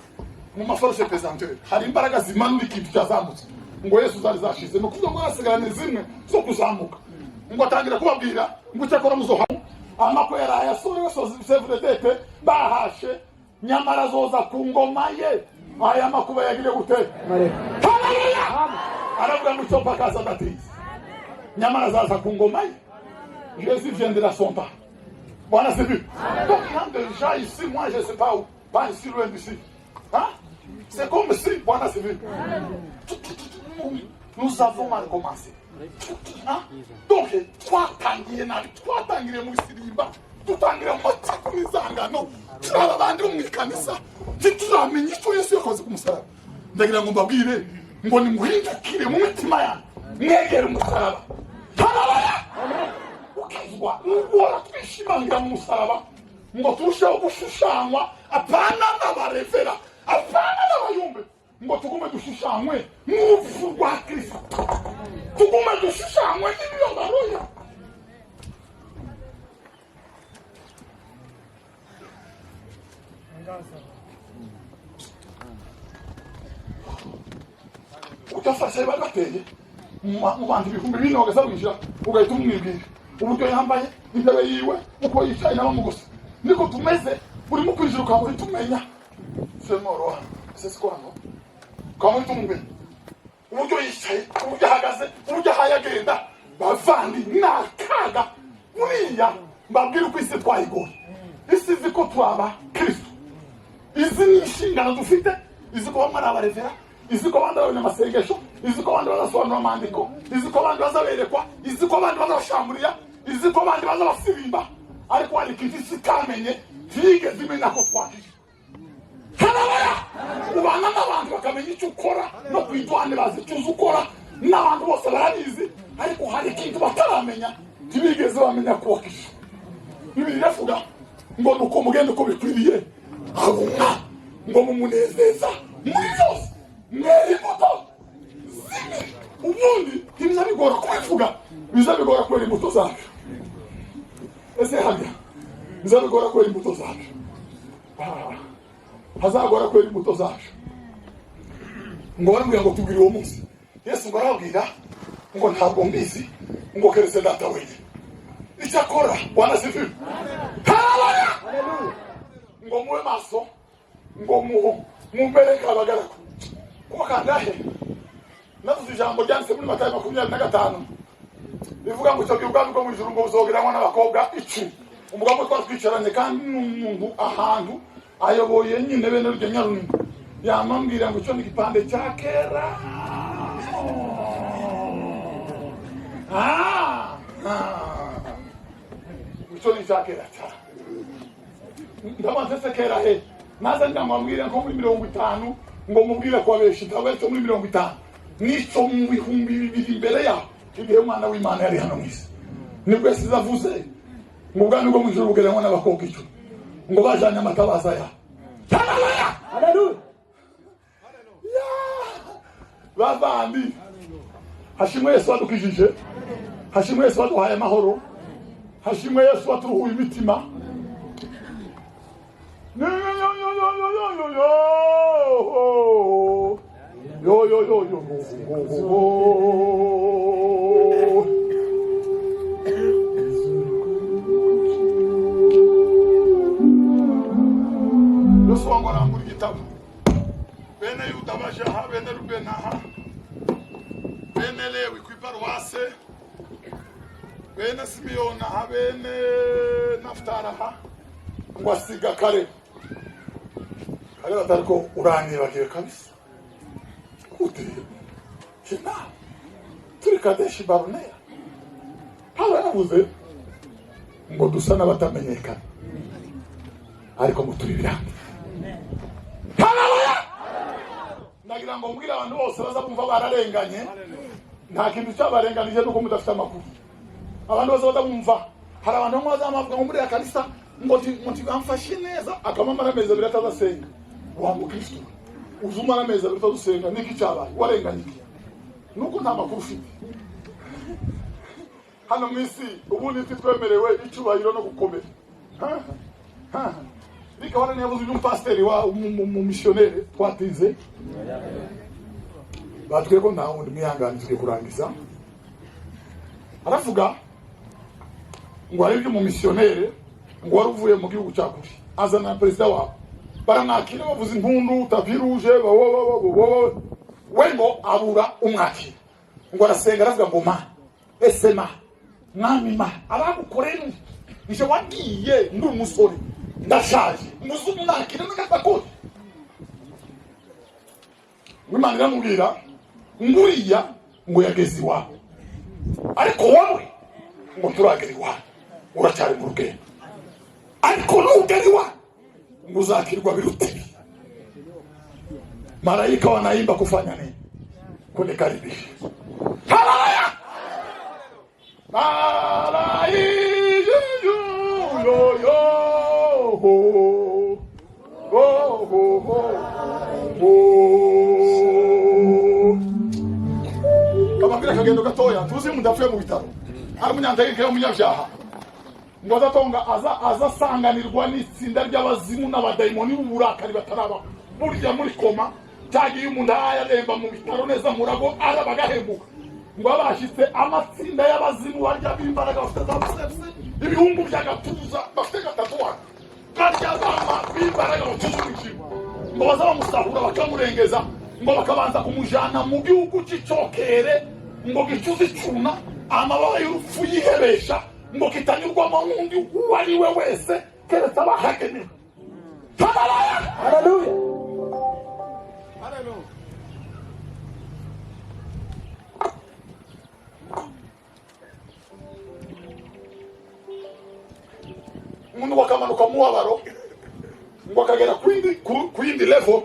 Mu maforce pesanteur. Hari imbaraga zimanura ikintu cyazamutse. Ngo Yesu zari zashize no kuvuga ngo asigarane zimwe zo kuzamuka. Ngo atangira kubabwira ngo cyakora muzoha amakwera yasorewe sevretete bahashe nyamara zoza ku ngoma ye. Aya makuba yagire gute? Haleluya! Aravuga ngo cyo pakaza baptiste. Nyamara zaza ku ngoma ye. Jésus viendra son pas. Bwana Sifi. Donc il y a des gens ici, moi je sais pas où. pas ici loin d'ici. Hein? C'est comme si, Bwana Sivi, nous avons mal commencé. Hein? Donc, trois tangire Musirimba, tout tangire Motakumizangano, Travando Mikanisa, Tituamini, tu es sûr que c'est comme ça. D'ailleurs, on va dire, on est mourir qui est Moutimaya, Neger Musaraba. Hallelujah! Ukizwa, Ngora Twishimanga Musaraba, ngo turusheho gushushanywa, apana n'abarevera, apana n'abayumbe, ngo tugume dushushanywe n'urupfu rwa Kristo. Tugume dushushanywe n'imibabaro. Utafashe bagateye mu bantu ibihumbi bine bagasabwisha ugahita umwibwira uburyo yambaye intebe yiwe uko yicaye n'abamugusa niko tumeze buri mu kwijira ukaba tumenya semoro sesikono kama tumbe uburyo yicaye uburyo ahagaze uburyo ahayagenda bavandi nakaga buriya mbabwira uko isi twayigoye isi ziko twaba Kristo izi ni inshingano dufite izi ko bamara abarevera izi ko bandi abanyamasengesho izi ko bandi bazasobanura amandiko izi ko bandi bazaberekwa izi ko bandi bazabashamburiya izi ko bandi bazabasirimba ariko hari ikintu isi kamenye tigeze imenya ko twakije haleluya ubana n'abantu bakamenya icyo ukora no kwitwane bazi icyo ukora n'abantu bose barabizi ariko hari ikintu bataramenya ntibigeze bamenya ko wakije Bibiliya iravuga ngo nuko mugende uko bikwiriye abunga ngo mumunezeza muri byose mweri muto zimi ubundi ntibizabigora kubivuga bizabigora kwera imbuto zacu ese hajya bizabigora kwera imbuto zacu hazagora kwera imbuto zacu ngo barambwira ngo tubwire uwo munsi Yesu ngo arabwira ngo ntabwo mbizi ngo keretse data wenyine icyakora Bwana asifiwe haleluya ngo muwe maso ngo mumbereke abagaragu kuko kandahe navuze ijambo ryanditse muri Matayo 25 bivuga ngo cyo ubwami bwo mu ijuru ngo buzogeranywa n'abakobwa 10 umugabo twari twicaranye kandi n'umuntu ahantu ayoboye nyine bene ryo nyarungu yamambwira ngo cyo ni gipande cya kera cyo ni cya kera cya ndabanze kera he naza ndamwambwira nko muri 50 ngo mubwire ko abeshi dawe cyo muri 50 nico mu bihumbi bibiri imbere ya igihe umwana w'Imana yari hano mwisi nibwo sizavuze ngo ubwami bwo mu ijuru bugeranywa n'abakobwa 10 ngo bajanye amatabaza ya haleluya haleluya bavandi hashimwe Yesu adukijije hashimwe Yesu aduhaye amahoro hashimwe Yesu aturuhuye imitima Yesu wangu anamburi kitabu bene Yuda bajaha bene Rubenaha bene Lewi kwiparuwase bene Simiyona bene Naftaraha ngo asiga kare batariko uranibagiwe kabisa gute kina turi Kadeshi Barnea haravuze ngo dusa n'abatamenyekana ariko muturibira haleluya nagira ngo mbwira abantu bose baza kumva bararenganye nta kintu cyabarenganije nuko mudafite amakuru abantu bose bazamumva hari abantu bazamavuga ngo muri akanisa ngo mutifashe neza akamamara meza biratazasenga wa mukristo uzumara meza biratazasenga niki cyabaye warenganye nuko nta makuru ufite hano mwisi ubundi twitwemerewe icyubahiro no gukomera Rika wala niyabuze n'umupasteri wa umumissionnaire twatize batwe ko nta wundi mwihangane tugiye kurangiza aravuga ngo ari byo umumissionnaire ngo waruvuye mu gihugu cyakuri azana perezida wabo baramwakira bavuze impundu tapiruje wengo abura umwakira ngo arasenga aravuga ngo ma esema mwami ma abagukorera nje wagiye ndi umusore ndashaje muzumu nakira n'agatakoti Imana iramubwira nguriya ngo yageze iwawe ariko wowe ngo turagera iwawe uracyari mu rugendo ariko nugera iwawe ngo uzakirwa biruti malaika wanaimba kufanya nini kunikaribisha haleluya malaika yo yo ho ho ho ho kabambira kagendo gatoya tuzi mudapfuye mu bitaro ari umunyantege umunyabyaha ngo azatonga aza sanganirwa n'itsinda ry'abazimu n'abadayimoni b'uburakari bataraba burya muri koma cyagiye umuntu ayaremba mu bitaro neza murago arabagahembuka ngo abashitse amatsinda y'abazimu barya b'imbaraga bafite za sepse ibihungu by'agatuza bafite gatatuwa barya bama b'imbaraga batuzumisha ngo baza bamusahura bakamurengeza ngo bakabanza kumujana mu gihugu cy'icokere ngo gicuze icuna amababa y'urupfu yihebesha ngo kitanyurwamo n'undi uwo ari we wese keretse abahagenewe. Haleluya, haleluya, haleluya. Umuntu wakamanuka mu wabaro ngo akagera ku yindi level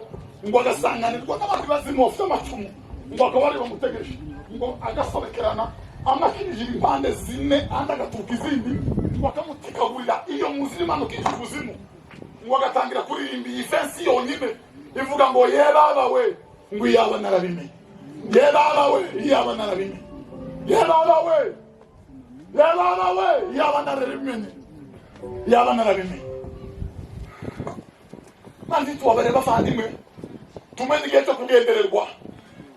ngo agasanganirwa n'abandi bazimu bafite amacumu ngo akaba ari bamutegereje ngo agasobekerana amakirije impande zine andi agaturuka izindi ngo akamutikagurira iyo muziri imanuka ije kuzimu ngo agatangira kuririmba iyi fensi yonyine ivuga ngo ye baba we ngo yaba narabimenye ye baba we yaba narabimenye ye baba we ye baba we yaba narabimenye yaba narabimenye. Manzi tuwabere bavandimwe tumenye igihe cyo kugendererwa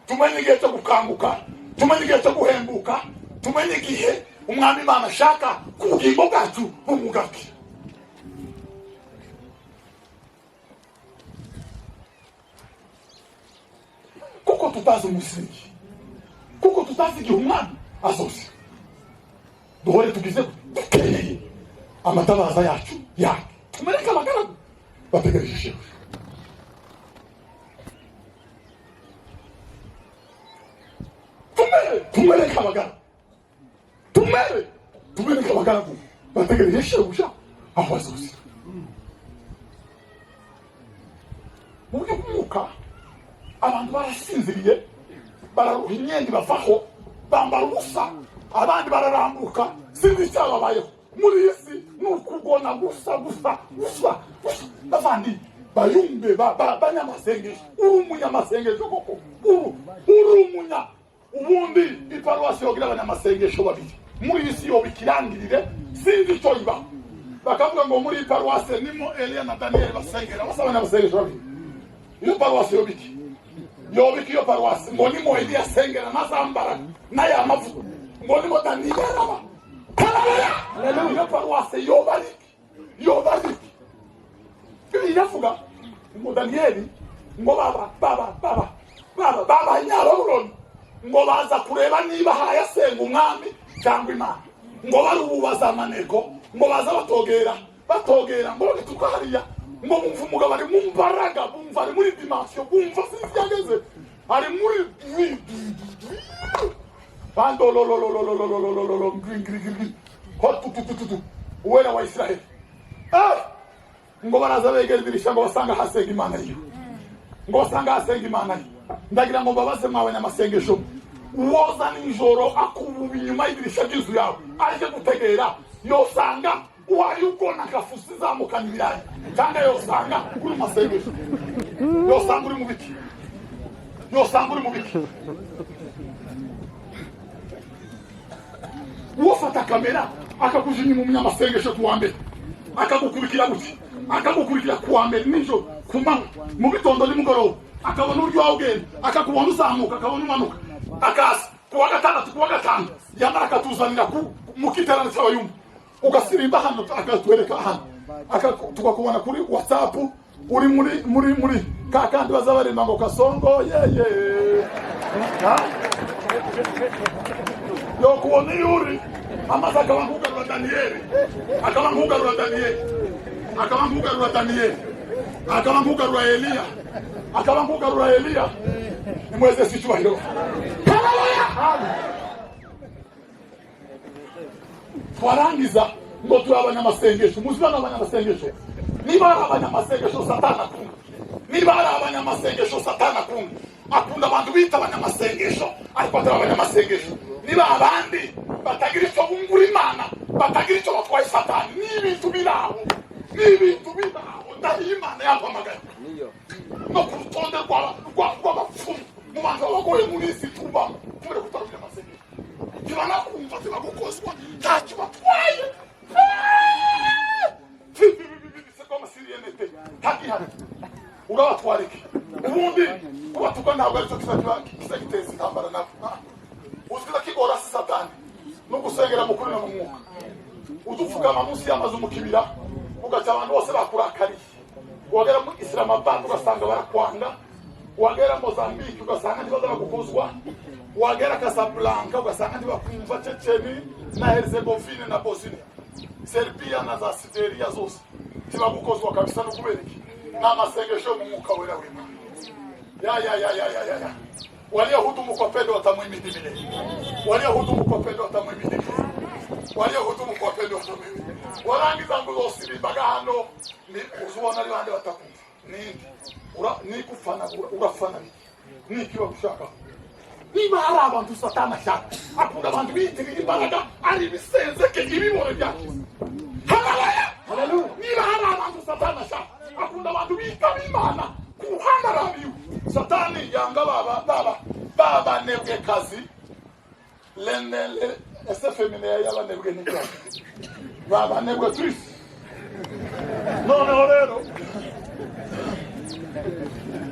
tumenye igihe cyo gukanguka tumenye igihe cyo guhembuka tumenye igihe umwami Imana ashaka ku bugingo bwacu bumugarukira. Kuko tutazi umusingi kuko tutazi igihe umwami azoze duhore tugize dukeneye amatabaza yacu yake tumereke abagaragu bategereje shebuja. Tumereke abagaragu tumereke abagaragu bategereje shebuja aho bazozira. Mu buryo bw'umwuka abantu barasinziriye bararuha imyenda bavaho bambara ubusa abandi bararambuka sinzi icyababayeho muri iyi si ni ukugona gusa bavandi bayumbe banyamasengesho uri umunyamasengesho koko uri umunya ubundi iparuwasi yogira abanyamasengesho babiri muri iyi si yobikirangirire sinzi icyo iba bakavuga ngo muri iparuwasi nimo Elia na Daniel basengera basa abanyamasengesho babiri iyo paruwasi yobiki iyo paruwasi ngo nimo Elia asengera nazambara n'aya mavuta ngo nimo Daniel aba. Haleluya, iyo paruwasi yobariki iravuga ngo Danieli ngo baba nyaroroni ngo baza kureba niba hayasenga umwami cyangwa Imana ngo barububaza amaneko ngo baza batogera ngo bituka hariya ngo bumva umugabo ari mu mbaraga bumva ari muri dimension bumva sinzi yageze ari muri bando lo uwera wa Israeli ngo baraza begera idirisha ngo basanga hasenga Imana yiwe ngo basanga hasenga Imana yiwe. Ndagira ngo babaze mwawe n'amasengesho woza nijoro akububa inyuma y'idirisha ry'inzu yawe aje gutegera yosanga uwari ugona akafusi zamukana ibirayi cyangwa yosanga uri masengesho yosanga uri mu biki wofata kamera akakujinya mu munyamasengesho kuwa mbere akagukurikira guti akagukurikira kuwa mbere nijoro kumanywa mu gitondo nimugoroba akabona uryo wawugenda akakubona uzamuka akabona umanuka akasa kuwa gatandatu kuwa gatanu yamara akatuzanira mu kiterano cy'abayumva ugasirimba hano akatwereka hano tukakubona kuri WhatsApp uri muri kakandi bazabarema ngo kasongo yeye yo kubona yuri amaze akabangugarura Danieli akaba nkugarura Daniel, akaba nkugarura Eliya, akaba nkugarura Eliya. Nimweze sicyubahiro. Haleluya. Twarangiza ngo turi abanyamasengesho. Muzibana abanyamasengesho. Niba ari abanyamasengesho Satani akunda. Niba ari abanyamasengesho Satani akunda. Akunda abantu bita abanyamasengesho ariko atari abanyamasengesho. Niba abandi batagira icyo bungura Imana, batagira icyo batwaye Satani, n'ibintu biraho. N'ibintu biraho. Ndahi Imana yapamagaye. No ku rutonde rw'abapfumu. Mu bantu bagoye muri isi tuba. Kubera kutarabya amasengesho. Kibana kumva kibagukozwa. Ntacyo batwaye. Kama siriyenete. Hakihari. Urabatwareke. Ubundi ubatuka ntabwo aricyo kisa giteza intambara nabo. Uzira kigora si Satani. No gusengera mukuri no mu mwuka. Udupfukama munsi y'amazu mu kibira. Ugaca abantu bose bakurakariye. Wagera mu Islamabad ugasanga barakwanga. Wagera Mozambique ugasanga ntibaza bagukuzwa. Wagera Casablanca ugasanga ntibakumva Checheni na Herzegovina na Bosnia. Serbia na za Siberia zose. Tibagukozwa kabisa no kubereki. N'amasengesho mu mwuka wera w'Imana. Ya. Waliohudumu kwa pendo watamwimidi milele. Waliohudumu kwa pendo watamwimidi milele. Waliohudumu kwa pendo watamwimidi. Warangiza ngo zose bibaga hano ni uzubona ari bande batakumva. Ni kufana urafana ni kiba gushaka. Niba hari abantu Satani ashaka akunda abantu bitirira imbaraga ari bisenzeke ibiboro byake. Haleluya. Niba hari abantu Satani ashaka akunda abantu bitaba Imana kuhana rabiyo. Satani yanga baba nebwe kazi lenele ese femine y'abanebwe n'ibyo. Baba nebwe Chris. None rero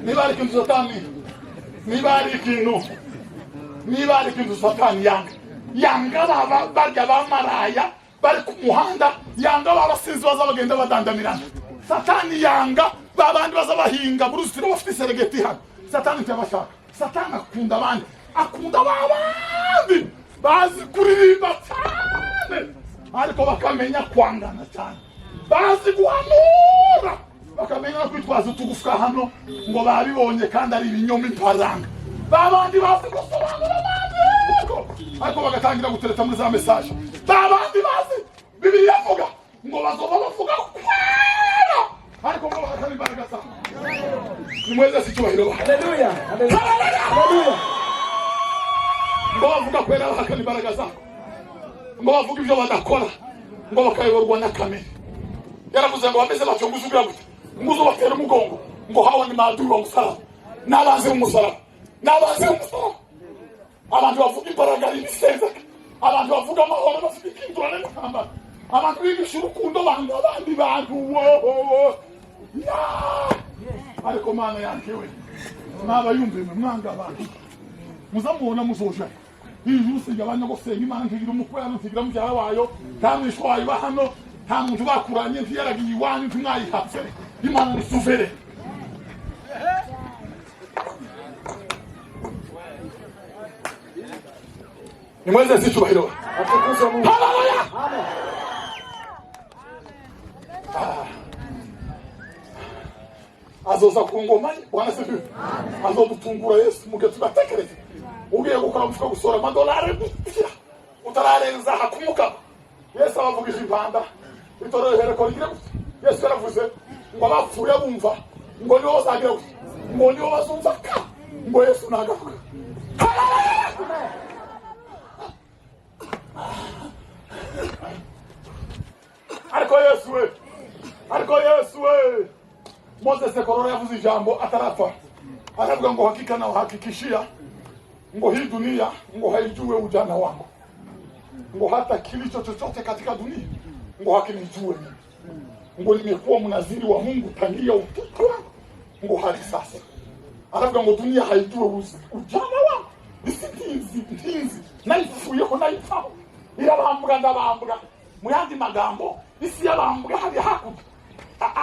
niba ari kintu Satani, niba ari kintu Satani yanga baba barya bamaraya bari ku muhanda, yanga babasinzi baza bagenda badandamirana. Satani yanga babandi baza bahinga burusitiro bafite seregeti hano. Satani ntiyabashaka. Satani akunda abandi, akunda babandi bazi kuririmba cyane ariko bakamenya kwangana cyane, bazi guhanura bakamenya no kwitwaza utugufuka hano ngo babibonye kandi ari ibinyoma imparanga. Babandi bazi gusobanura abandi ariko bagatangira gutereta muri za message. Babandi bazi Bibiliya ivuga ngo bazoba bavuga kwera ariko ngo bakatari imbaraga sana. Nimweze sicyubahiro. Haleluya. Haleluya. Ngo bavuga kwera bakatari imbaraga sana. Ngo bavuga ibyo badakora ngo bakayoborwa na kamere. Yaravuze ngo bameze bacunguza ubwira gute nguzo batera umugongo ngo hawa ni maadui wa musaraba n'abanze umusaraba n'abanze umusaraba. Abantu bavuga imbaraga y'ibisenzeke, abantu bavuga amahoro bafite ikindurane n'intambara, abantu bigisha urukundo banga abandi bantu. Ariko Mana yankewe naba yumvime mwanga abantu muzamubona muzoja ijuru sigabanya gusenga Imana ntigira umukwera ntigira mubyara wayo ntamwishwa wayo bahano nta muntu bakuranye ntiyaragiye iwanyu ntimwayihatse. Imana ni souverain. Nimweze sicyubahiro. Haleluya. Azoza ku ngoma Bwana sifiwe. Azodutungura Yesu mugihe tugatekereza. Ugiye gukora mufuka gusora amadolari utararenza hakumuka. Yesu abavugisha impanda itorero hereko rigire gute. Yesu yaravuze ngo abapfuye bumva ngo nibo bazagira gute, ngo nibo bazumva ka ngo Yesu nagaruka. Ariko Yesu we Moses Korora yavuze ijambo atarapfa. Aravuga ngo hakika na uhakikishia ngo hii dunia ngo haijue ujana wangu, ngo hata kilicho chochote katika dunia ngo hakinijue mimi, ngo nimekuwa mnaziri wa Mungu tangia utoto wangu ngo hadi sasa. Aravuga ngo dunia haijue ujana wangu, isintinzi naifuyeho naifaho irabambwa ndabambwa. Mu yandi magambo isi yabambwa hadi hakuta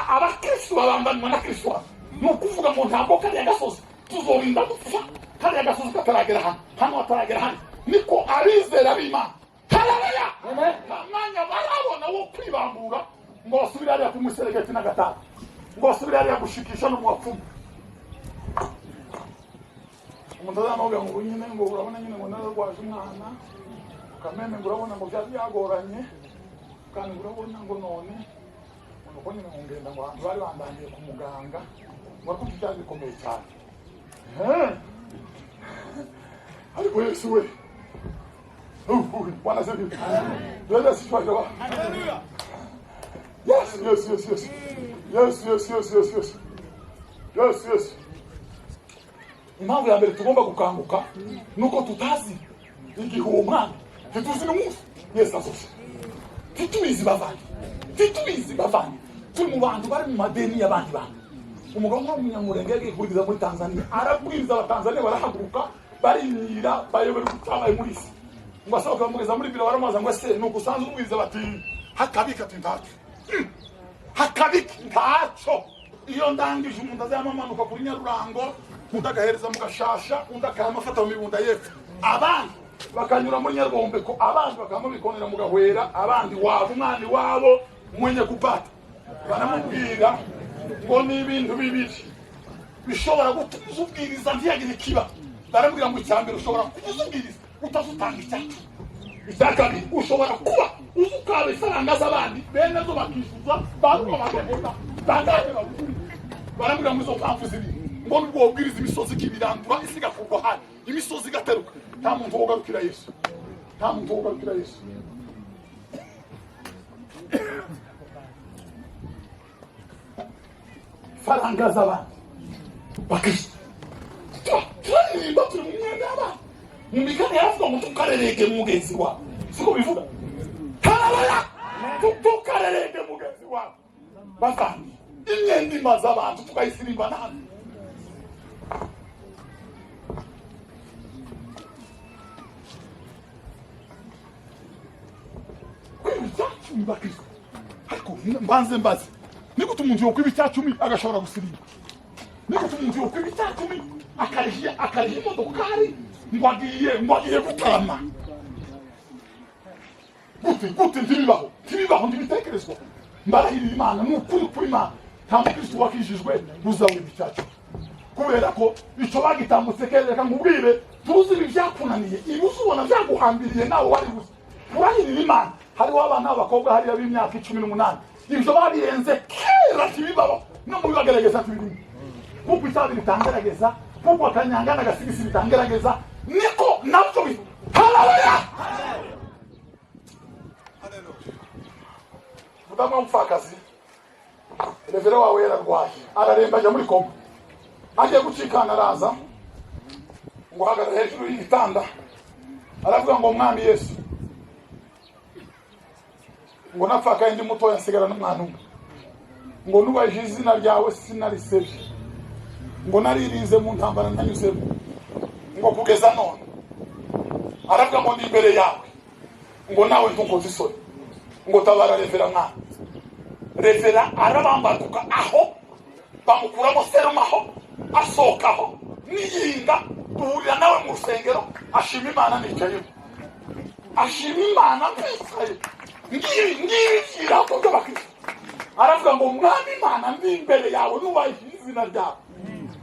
abakristo babambanwa na Kristo. Nukuvuga ngo ntabwo kariya gasozi tuzorinda dupfa, kariya gasozi kataragera hano ataragera hano niko arizera b'Imana. Haleluya. Mwanya barabona wo kwibambura ngo basubire hariya kumuseregeti na gatatu, ngo basubire hariya gushikisha n'umwapfumu. Umuntu azamubwira ngo nyine ngo urabona nyine ngo nararwaje umwana, Kameme ngo urabona ngo byari byagoranye, kandi urabona ngo none ngo nyine ngo ngenda ngo abantu bari bandangiye ku muganga, ngo byari bikomeye cyane. Ariko Yesu we, Bwana asifiwe. Ndio sifa kwa. Haleluya. Yes. Impamvu ya mbere tugomba gukanguka nuko tutazi igihe uwo mwana ntituzi n'umunsi Yesu azoza. Titubizi bavanye. Turi mu bantu bari mu madeni y'abandi bantu. Umugabo w'umunyamurenge yagiye kubiza muri Tanzania, arabwiriza abatanzania barahaguruka barinira bayobera gutabaye muri isi. Ngo asohoka bamugeza muri biro baramaza ngo ese nuko usanzwe ubwiza bati hakabika tintacho. Hakabika ntacho. Iyo ndangije umuntu azamamanuka kuri Nyarurango, undagahereza mu Gashasha, undakayamafata mu mibunda yepfo. Abandi bakanyura muri Nyarugombe ko abandi bakamubikonera mu Gahwera, abandi wabo umwana wabo mwenye kupata. Baramubwira ngo ni ibintu bibiri bishobora gutuza ubwiriza ntiyagire kiba. Baramubwira ngo icyambere ushobora kubuza ubwiriza utazutanga icyacu. Icyakabiri ushobora kuba uzukabe ifaranga z'abandi bene zo bakishyuza baruko bagaheza bangaje baburi. Baramubwira ngo izo mpamvu zibiri ngo nubwo ubwiriza imisozi kibirandura isiga kurwa hano imisozi igateruka. Nta muntu wogarukira Yesu. Faranga z'abandi bakishyuza turirimba turi mu mwenda y'abandi. Mumikani yavuga ngo tukarerege mugenzi wawe. Siko bivuga. Haleluya. Tukarerege mugenzi wawe. Bavandi. Imyenda z'abantu tukayisirimba nabi. Kwibicacumi bakizwa. Ariko mbanze. Niko tumuntu yo kwibicacumi agashobora gusirimba. Niko tumuntu yo kwibicacumi akariye imodokari. Ngwagiye gutama. Gute ntibibaho ntibitekerezwa. Mbarahirira Imana n'ukuri kuri Imana. Nta mukristo wakijijwe ruzawe ibicacu. Kubera ko icyo bagitambutse kereka ngubwire tuzi ibyakunaniye. Ibuzubona byaguhambiriye nawe wari gusa. Murahirira Imana. Hariho abana b'abakobwa hariya b'imyaka 18. Ibyo babirenze kera tibibaho. No muri bagerageza tubirimo. Kuko isabi bitangerageza, kuko akanyangana gasigisi bitangerageza. Niko nabyo bi. Haleluya. Mudama mfakazi. Revera wawe yararwaye. Araremba ajya muri koma. Agiye gucikana araza. Ngo hagarara hejuru y'igitanda. Aravuga ngo mwami Yesu. Ngo napfaka indi muto yasigara n'umwana umwe. Ngo nubaje izina ryawe sinarisebye. Ngo naririnze mu ntambara nanyuzemo. Ngo kugeza none. Aravuga ngo ndi imbere yawe. Ngo nawe ntukoze isoni. Ngo tabara Revera mwana. Revera arabambaduka aho bamukuramo serumu aho asohokaho niyinga duhurira nawe mu rusengero ashima Imana nicaye. Ashima Imana nicaye. Ngiye ko bakisi. Aravuga ngo mwami Imana ndi imbere yawe nubaye izina ryawe.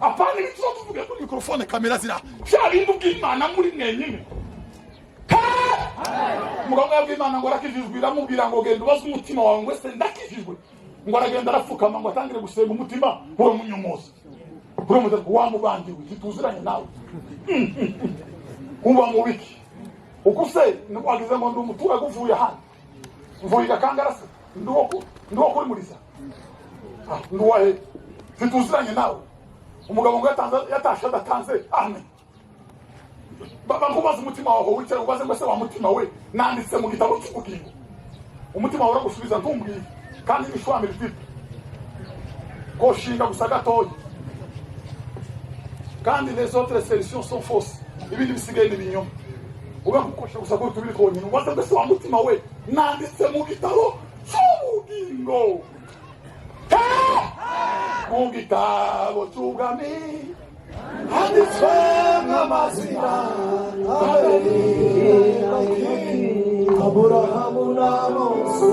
Apana ibyo tuvuge kuri microphone kamera zira. Cyabindi ubw'Imana muri mwenyine. Mugabo yabw'Imana ngo arakijijwe iramubwira ngo genda ubaze umutima wawe ngo ese ndakijijwe. Ngo aragenda arafukama ngo atangire gusenga umutima uri munyomozi. Uri mu wamubangiwe kituziranye nawe. Uba mubiki. Ukuse nwagize ngo ndi umutura guvuye hano. Mvuye kangarase ndoko kuri muriza. Ndwaye kituziranye nawe. Umugabo ngo yatasha adatanze amen. Baba kubaza umutima wawe wicara ubaze ngo se wa mutima we nanditse mu gitabo cy'ubugingo. Umutima wawe uragusubiza ntumbwiye kandi nishwamira ifite. Goshinga gusa gatoya. Kandi les autres solutions sont fausses. Ibindi bisigaye n'ibinyoma. Ugakukosha gusa ko tubiri konyine ubaze ngo se wa mutima we nanditse mu gitabo cy'ubugingo. Mu gitabo cy'ubwami handitswe nk'amazina Aburahamu na Mose.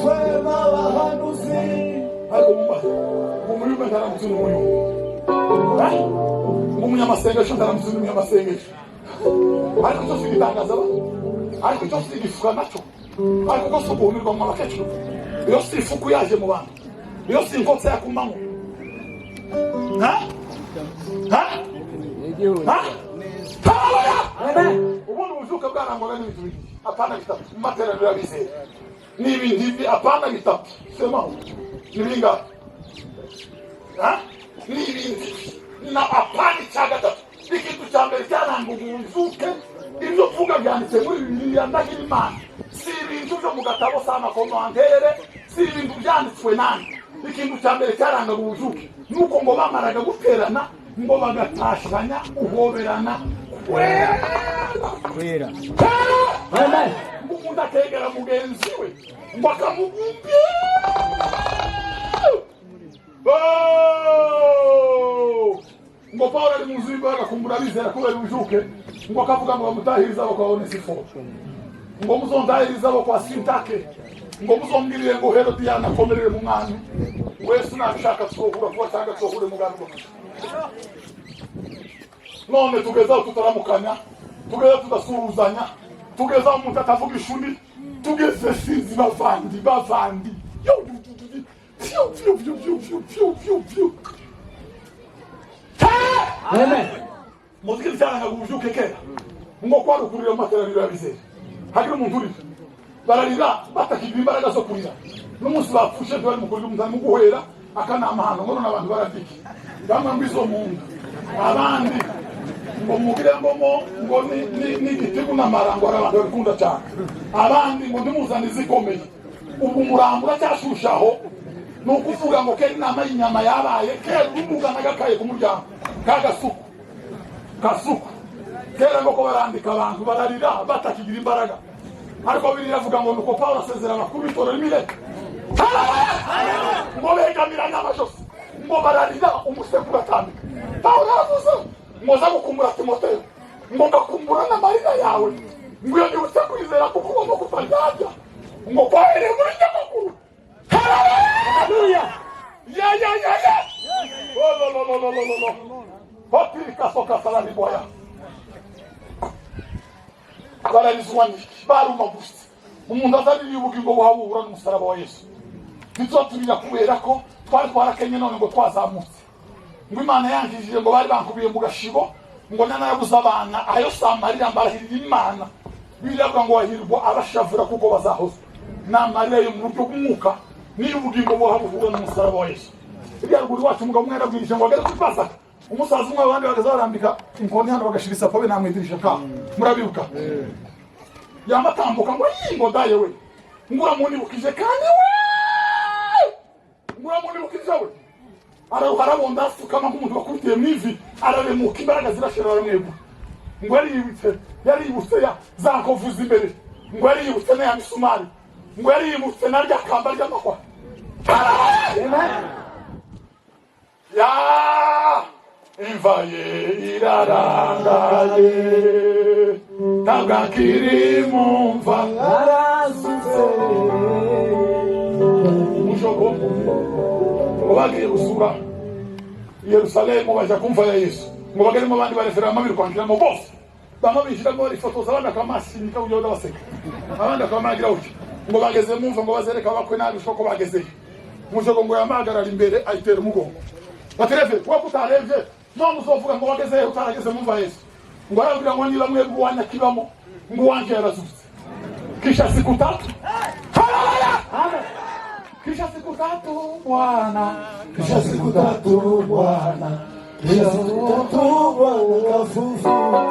twema abahanuzi ariko umuyumbe ndaramutse n'umuyumbe umunyamasengesho ndaramutse n'umunyamasengesho ariko cyo sigitangaza ba ariko cyo sigifuka naco ariko ko subumirwa mu bakecuru iyo sifuku yaje mu bantu iyo sinkotse yakumango ubundi ubuzuka bwarangwaga n'ibintu bibiri apana bitatu mu materaniro y'abizera n'ibindi apana bitatu sema n'ibinga n'ibindi na apana icya gatatu ikintu cya mbere cyaranga ubuzuke ibyo mvuga byanditse muri Bibiliya ndagira Imana si ibintu byo mu gatabo s'amakomantere si ibintu byanditswe nanjye ikintu cya mbere cyaranga ubuzuke nuko ngo bamaraga guterana ngo bagatashanya uhoberana kwera umuntu akegera mugenzi we ngo akamugumbye ngo Pawulo ari mu nzu y'imbohe agakumbura abizera kubera ubujuke ngo akavuga ngo bamutahiriza abo kwa Onesiforo ngo muzondahiriza abo kwa Sintake ngo muzombwirire ngo Herodiyana akomerere mu mwami wese nabishaka twohura vuba cyangwa twohure mu bwami bwose none tugezaho tutaramukanya tugeza tudasuhuzanya tugezaho umuntu atavugisha undi tugeze sinzi bavandi muziki cyaranga ubujuke kera ngo kwarukurira amateraniro y'abizera hagira umuntu uri bararira batakigira imbaraga zo kurira n'umunsi bapfushe bari mu kurira umuzani mu guhera akanama hano ngo n'abantu barafiki bamwe mbizo mu nda abandi ngo mugire ngo ni igitigu n'amarango abantu babikunda cyane abandi ngo ndimuzane zikomeye ubu murambura cyashushaho ni ukuvuga ngo kera inama y'inyama yabaye kera umugana gakaye ku muryango kasuku kera ngo ko barandika abantu bararira batakigira imbaraga ariko Bibiliya avuga ngo nuko Pawulo asezerana ku bitoro n'imireka ngo begamira n'amajosi ngo bararira umusekuru atambika Pawulo aravuze ngo za gukumbura Timoteyo ngo ngakumbura n'amarira yawe ngo iyo nibutse kwizera kuko ugomba kutajyajya ngo kwahereye muri nyamukuru haleluya ya hopirika soka salani boya bararizwa niki baruma gusa umuntu azaririye ubugingo buhabura n'umusaraba wa Yesu bizoturira kubera ko twari twarakenye none ngo twazamutse ngo Imana yangijije ngo bari bankubiye mu gashibo ngo nanayabuze abana ayo Samarira mbarahirira Imana biravuga ngo wahirwa abashavura kuko bazahoza n'amarira yo mu buryo bw'umwuka n'ubugingo buhabura n'umusaraba wa Yesu ruguru wacu umugabo umwe yarabwirije ngo agere kwipasa umusaza umwe abandi bagaza barambika inkoni hano bagashira isapo be namwidirisha ka murabibuka yamatambuka ngo yingo daye we ngura munibukije kandi we ngura munibukije we arabonda asukama nk'umuntu wakutiye mwivi araremuka imbaraga zirashira baramwegura ngo yaributse ya zankovuza imbere ngo yaributse na ya misumari ngo yaributse na rya kamba ry'amakwa ya imvaye irarangaye ntabwakiri mu mva arazutse umujogo ngo bagiye gusura Yerusalemu baja kumva ya Yesu ngo bageremo abandi bareferama birukwanjiramo bose bamwe bishiramo ifotoza abandi akamasinika uyoda baseka abandi akamagira uti ngo bageze mu mva ngo bazereka bakwe nabi shoko bageze umujogo ngo yamagarara imbere ayitera umugongo batereve wako utarevye none uzovuga ngo wageze utarageze mu mva Yesu ngo arabwira ngo niba mwe bwanya kibamo ngo wanje yarazutse kisha siku tatu amen kisha siku tatu Bwana kisha siku tatu Bwana kisha siku tatu Bwana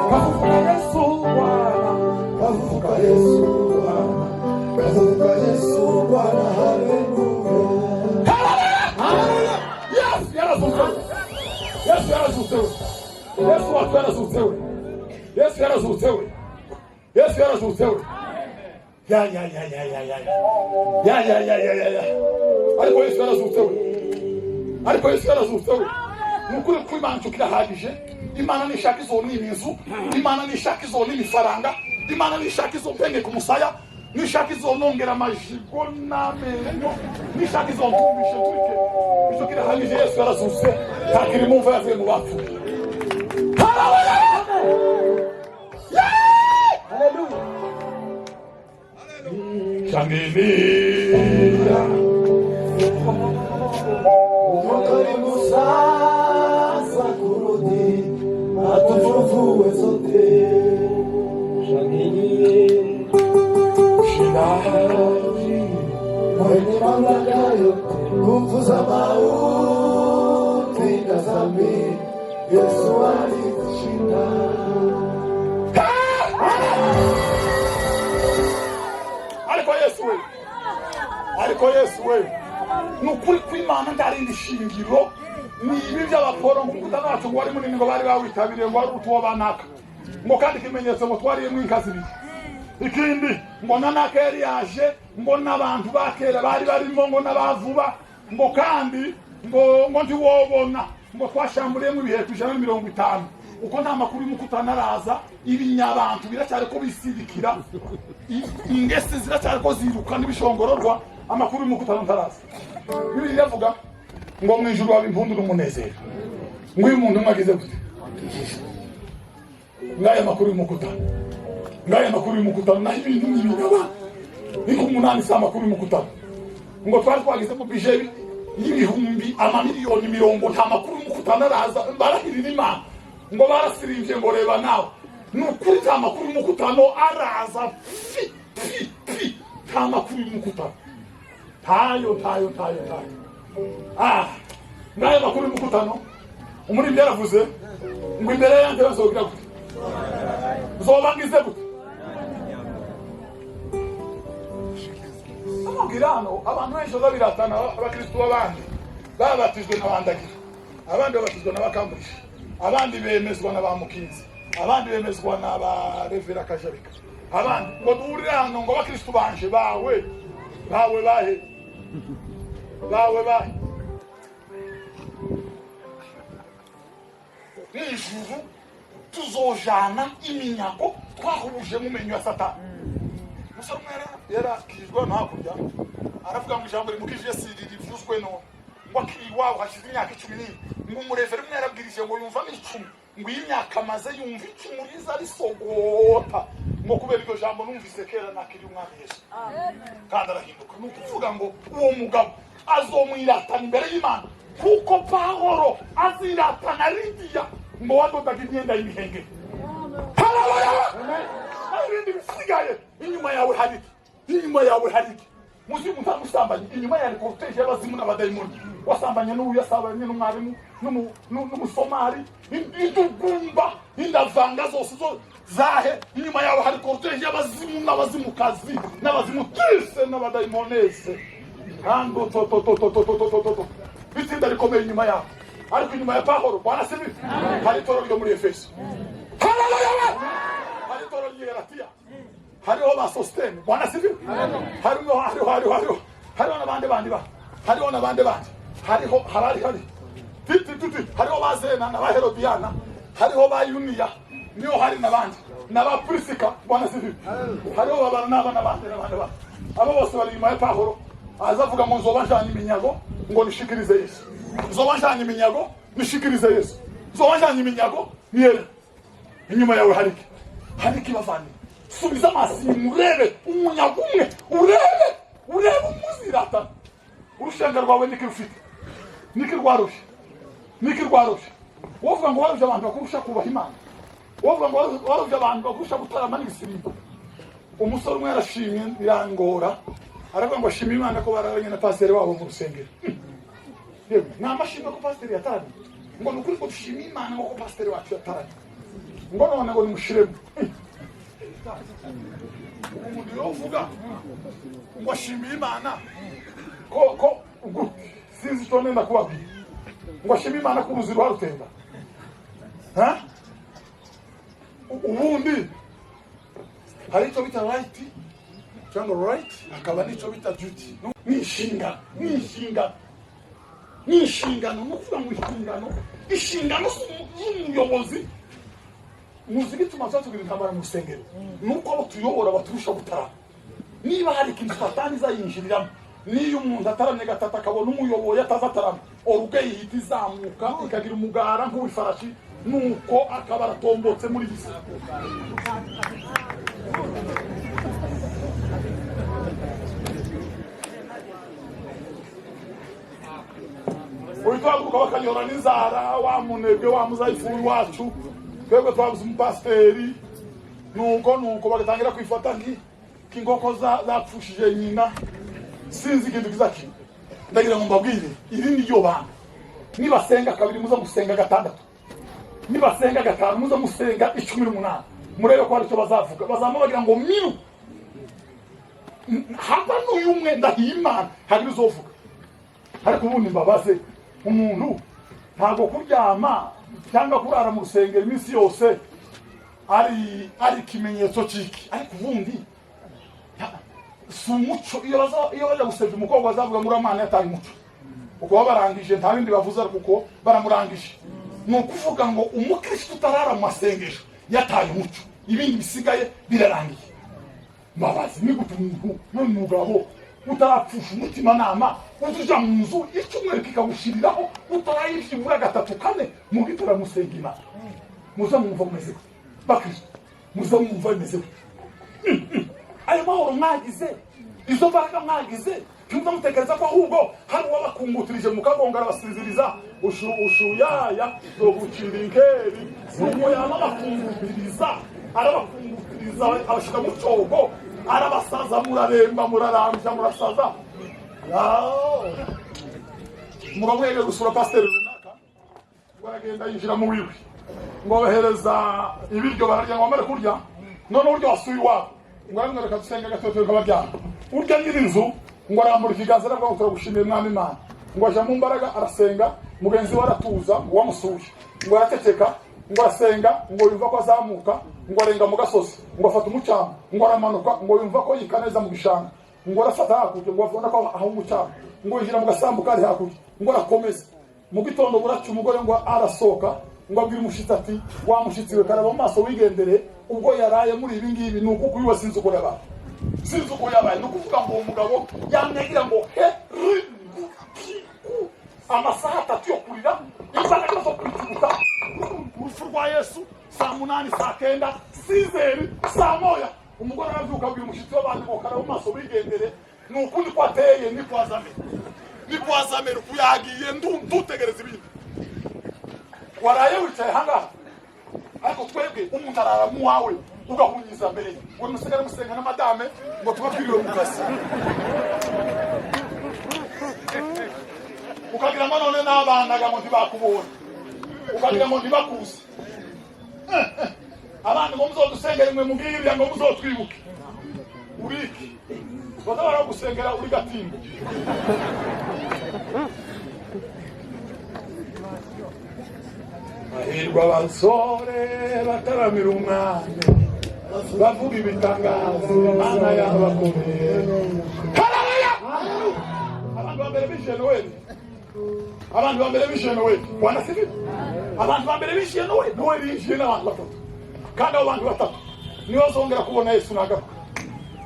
kafufuka Yesu Bwana kafufuka Yesu Bwana kafufuka Yesu Bwana haleluya Yes yarazutse Yesu yarazutse Yesu watu yarazutse Yesu yarazutse Yesu yarazutse ya ariko Yesu yarazutse ariko Yesu yarazutse nukuri ko Imana tukirahagije Imana nishaka izo n'imizu Imana nishaka izo n'imifaranga Imana nishaka izo mpenge ku musaya nishaka izonongera amajigo n'amenyo, nishaka izontumbisha turike icyo kirahamije Yesu yarazutse ntakiri mu mva yavuye mu bapfuye. Haleluya. Shangilia Karibu sasa kurudi atufufue sote. Shangilie Shindaji mwenye mamlaka yote, nguvu za mauti na dhambi, Yesu alishinda. ariko Yesu we nukuri kw'Imana ndarindi shingiro ni ibi by'abaporo ngo kutanacu ngo wari munini ngo bari bawitabiriye ngo ari utuwo banaka ngo kandi kimenyetso ngo twariye mwinkazi biki ikindi ngo nanaka yari yaje ngo n'abantu bakera bari barimo ngo n'abavuba ngo kandi ngo ntiwobona ngo twashamburiye mu bihe 150 uko nta makuru y'umukutana araza ibinyabantu biracyari ko bisirikira ingese ziracyari ko ziruka n'ibishongororwa amakuru y'umukutana ntaraza. Bibiri yavuga ngo mu ijuru haba impundu n'umunezero ngo uyu muntu mwagize gute ngaya makuru y'umukutana naho ibintu n'ibinaba niko umunani sa makuru y'umukutana ngo twari twagize mu bije y'ibihumbi amamiliyoni mirongo nta makuru y'umukutana araza barahirira Imana ngo barasirimbye ngo reba nawe nukuri nta makuru y'umukutano araza nta makuru y'umukutano tayo ngaye makuru y'umukutano umurindi yaravuze ngo imbere yanjye bazogira gute uzobangize gute amagirano abantu benshi babiratana abakristo b'abandi babatijwe n'abandagira abandi babatizwa n'abakamburisha abandi bemezwa n'abamukinzi abandi bemezwa n'aba Revera Kajarika abandi ngo duhurire hano ngo abakristo banje bawe n'ijuru tuzojana iminyago twahuje mu menyo ya Satani. Musore umwe yarakijwe no hakurya aravuga ngo ijambo rimukije siri rivuzwe no ngo akiwawe hashize imyaka 10 ngo umureveri umwe yarabwirije ngo yumva n'icumi ngo imyaka amaze yumva icumu riza risogota ngo kubera iryo jambo numvise kera nakiri umwami Yesu kandi arahinduka nukuvuga ngo uwo mugabo azomwiratana imbere y'Imana kuko Pawulo aziratana Lidiya ngo wadodaga imyenda y'imihengeri. Haleluya. Ibindi bisigaye inyuma yawe hariki muzi mutamusambanye inyuma yawe cortege y'abazimu n'abadayimoni wasambanye n'uyu yasabanye n'umwarimu n'umusomari indugumba indavanga zose zahe inyuma yawe hari cortege y'abazimu n'abazimukazi n'abazimu twese n'abadayimonese kandi bitsinda rikomeye inyuma yawe ariko inyuma ya Pawulo Bwana sibi hari toro ryo muri Efeso. Haleluya. Hari toro ryo Galatiya hariho ba Sostene Bwana sibi hariho n'abandi hariho hariho ba Zena na ba Herodiana hariho ba Yuniya niyo hari n'abandi n'aba Prisika Bwana sibi hariho ba Barnaba n'abandi abo bose bari inyuma ya Pawulo azavuga ngo nzobajanye iminyago ngo nishikirize Yesu nzobajanye iminyago nishikirize Yesu nzobajanye iminyago niere inyuma yawe hariki bavani subiza amasi murebe umunyago umwe urebe umuzirata urushanga rwawe nikirwarusha wovuga ngo waruje abantu bakurusha kubaha Imana wovuga ngo waruje abantu bakurusha gutarama n'ibisirimbo. Umusore umwe yarashimye birangora aravuga ngo ashimira Imana ko barabanye na pasiteri wabo mu rusengero. Yewe namashimye ko pasiteri yataranye ngo nukuri ko dushimira Imana ngo pasiteri wacu yataranye ngo none ngo nimushiremo umuntu yovuga ngo ashimira Imana ko sinzi icyo nenda kubabwira ngo ashimira Imana ko uruziro rutemba ubundi hari icyo bita right cyangwa right akaba n'icyo bita duty n'inshingano nukuvuga ngo inshingano z'umuyobozi muzi bituma tugira intambara mu rusengero nuko abo tuyobora baturusha gutarama niba hari ikintu satani izayinjiriramo niyo umuntu ataramye gatatu akabona umuyoboye atazatarama oruge yihita izamuka ikagira umugara nk'uwifarashi nuko akaba aratombotse muri bisi. Uitwaguka bakanyora n'inzara wa munebwe wa muzayifu wacu twebwe twabuze umupasiteri nuko bagatangira kwifata nk'inkoko zapfushije nyina sinzi ikintu kizaki ndagira ngo mbabwire iri ni ryo bana nibasenga kabiri muza musenga gatandatu nibasenga gatanu muza musenga 18 murebe ko aricyo bazavuga bazamubagira ngo miru haba n'uyumwe ndahimana hari uzovuga ariko ubundi mbabaze umuntu ntago kuryama cyangwa kurara mu rusengero iminsi yose ari kimenyetso ciki ariko ubundi sumuco iyo baje gusebya umukobwa bazavuga muri amana yataye umuco uko barangije nta bindi bavuza kuko baramurangije nukuvuga ngo umukristo utarara mu masengesho yataye umuco ibindi bisigaye birarangiye mbabazi ni gutumuntu n'umugabo utarapfusha umutima nama uzuja mu nzu icyumweru kikagushiriraho utarayishimura gatatu kane mu gitura musengima muza mwumva mumeze bakristo muza mwumva mumeze ayo mahoro mwagize izo mbaraga mwagize cyumva mutekereza ko ahubwo hari uwabakungutirije mukagongara basinziriza ushuyaya zo gucira inkeri ubwo yaba bakungutiriza arabakungutiriza abashika mu cogo arabasaza muraremba murarambya murasaza murabwege gusura pasiteri runaka baragenda yinjira mu wiwe ngo bahereza ibiryo bararya ngo bamare kurya none uburyo wasuye iwabo ngo reka dusenga gatoto kabaryama urya nyir'inzu ngo arambura ikiganza aravuga ngo turagushimira mwami Imana ngo aja mu mbaraga arasenga mugenzi we aratuza ngo wamusuye ngo arateteka ngo arasenga ngo yumva ko azamuka ngo arenga mu gasozi ngo afata umucamo ngo aramanuka ngo yumva ko yikaneza mu gishanga ngo arafata hakurya ngo abona ko aho umucamo ngo yinjira mu gasambu kari hakurya ngo arakomeza mu gitondo buraca umugore ngo arasoka ngo abwira umushitsi ati wa mushitsi we karaba mu maso wigendere ubwo yaraye muri ibi ngibi nuko kuyiwa sinzi uko yabaye nukuvuga ngo uwo mugabo yamwegira ngo amasaha 3 yo kurira imbaraga zo kwituguta urupfu rwa Yesu saa 8 saa 9 sizeri saa moya umugore aravyuka abwira umushitsi w'abandi ngo karaba mu maso wigendere nuko ndi kwateye ni kwazamera kuyagiye ndutegereza ibintu waraye wicaye hangaha ariko twebwe umuntu arara mu wawe ugahunyiza mbere ngo musigara musenga na madame ngo tubapiriwe mu kazi ukagira ngo none n'abana ngo ntibakubona ukagira ngo ntibakuze abandi ngo muzodusengera mwe mubwirira ngo muzotwibuke uriki bazabara gusengera uri gatimbo ahirwa abasore bataramira umwanya bavuga ibitangazo Imana yabakomeye haleluya abantu bambere bishe Noel wanasibi abantu bambere bishe Noel yishe n'abantu batatu kandi abo bantu batatu niyo zongera kubona Yesu nagaruka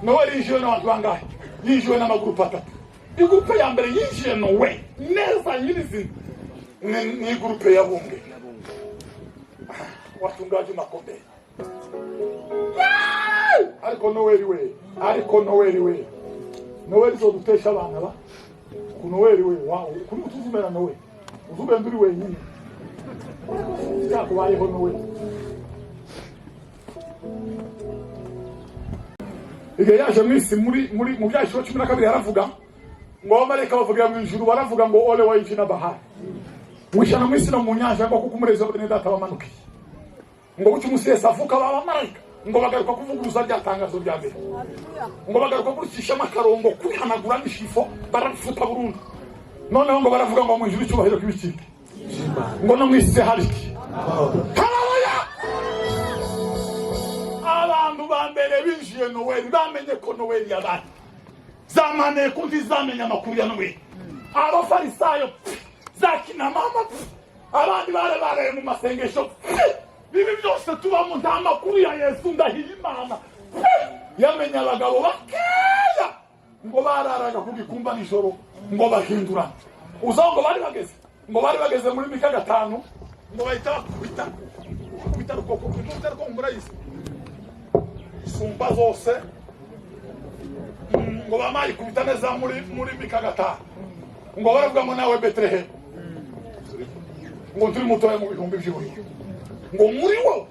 Noel yishe n'abantu bangahe yishe n'amaguru atatu igurupe ya mbere yishe Noel neza nyirizi ni igurupe ya bunge wachungaji makombe ariko Noel we Noel zo dutesha abana ba ku Noel we wow kuri utuzumera Noel uzube nduri wenyine yakubayeho Noel igihe yaje mwisi muri mu byashiro 12 yaravuga ngo amareka bavugira mu ijuru baravuga ngo ole wa ijina bahari wishana mwisi no mu nyanja ngo kukumureza bene data bamanukiye ngo bucyo umusesa avuka abamarayika ngo bagaruka kuvuguruza ryatangazo rya mbere ngo bagaruka kurishisha amakarongo kwihanagura n'ishifo barafuta burundu noneho ngo baravuga ngo mu ijuru icyubahiro kibikike ngo no mwise hariki haleluya abantu bambere binjiye Noel bamenye ko Noel yabandi zamane kundi zamenya amakuru ya Noel abafarisayo zakina mama abandi bare mu masengesho bibi byose tubamo nta makuru ya Yesu ndahiye Imana yamenya abagabo bakeya ngo bararaga kugikumba nijoro ngo bahindura uzango bari bageze muri Mika 5 ngo bahita bakubita rukoko ko murayise sumba zose ngo bamayi kubita neza muri Mika 5 ngo baravuga ngo nawe Bethlehem ngo turi mutoye mu bihumbi by'iburi ngo muri wo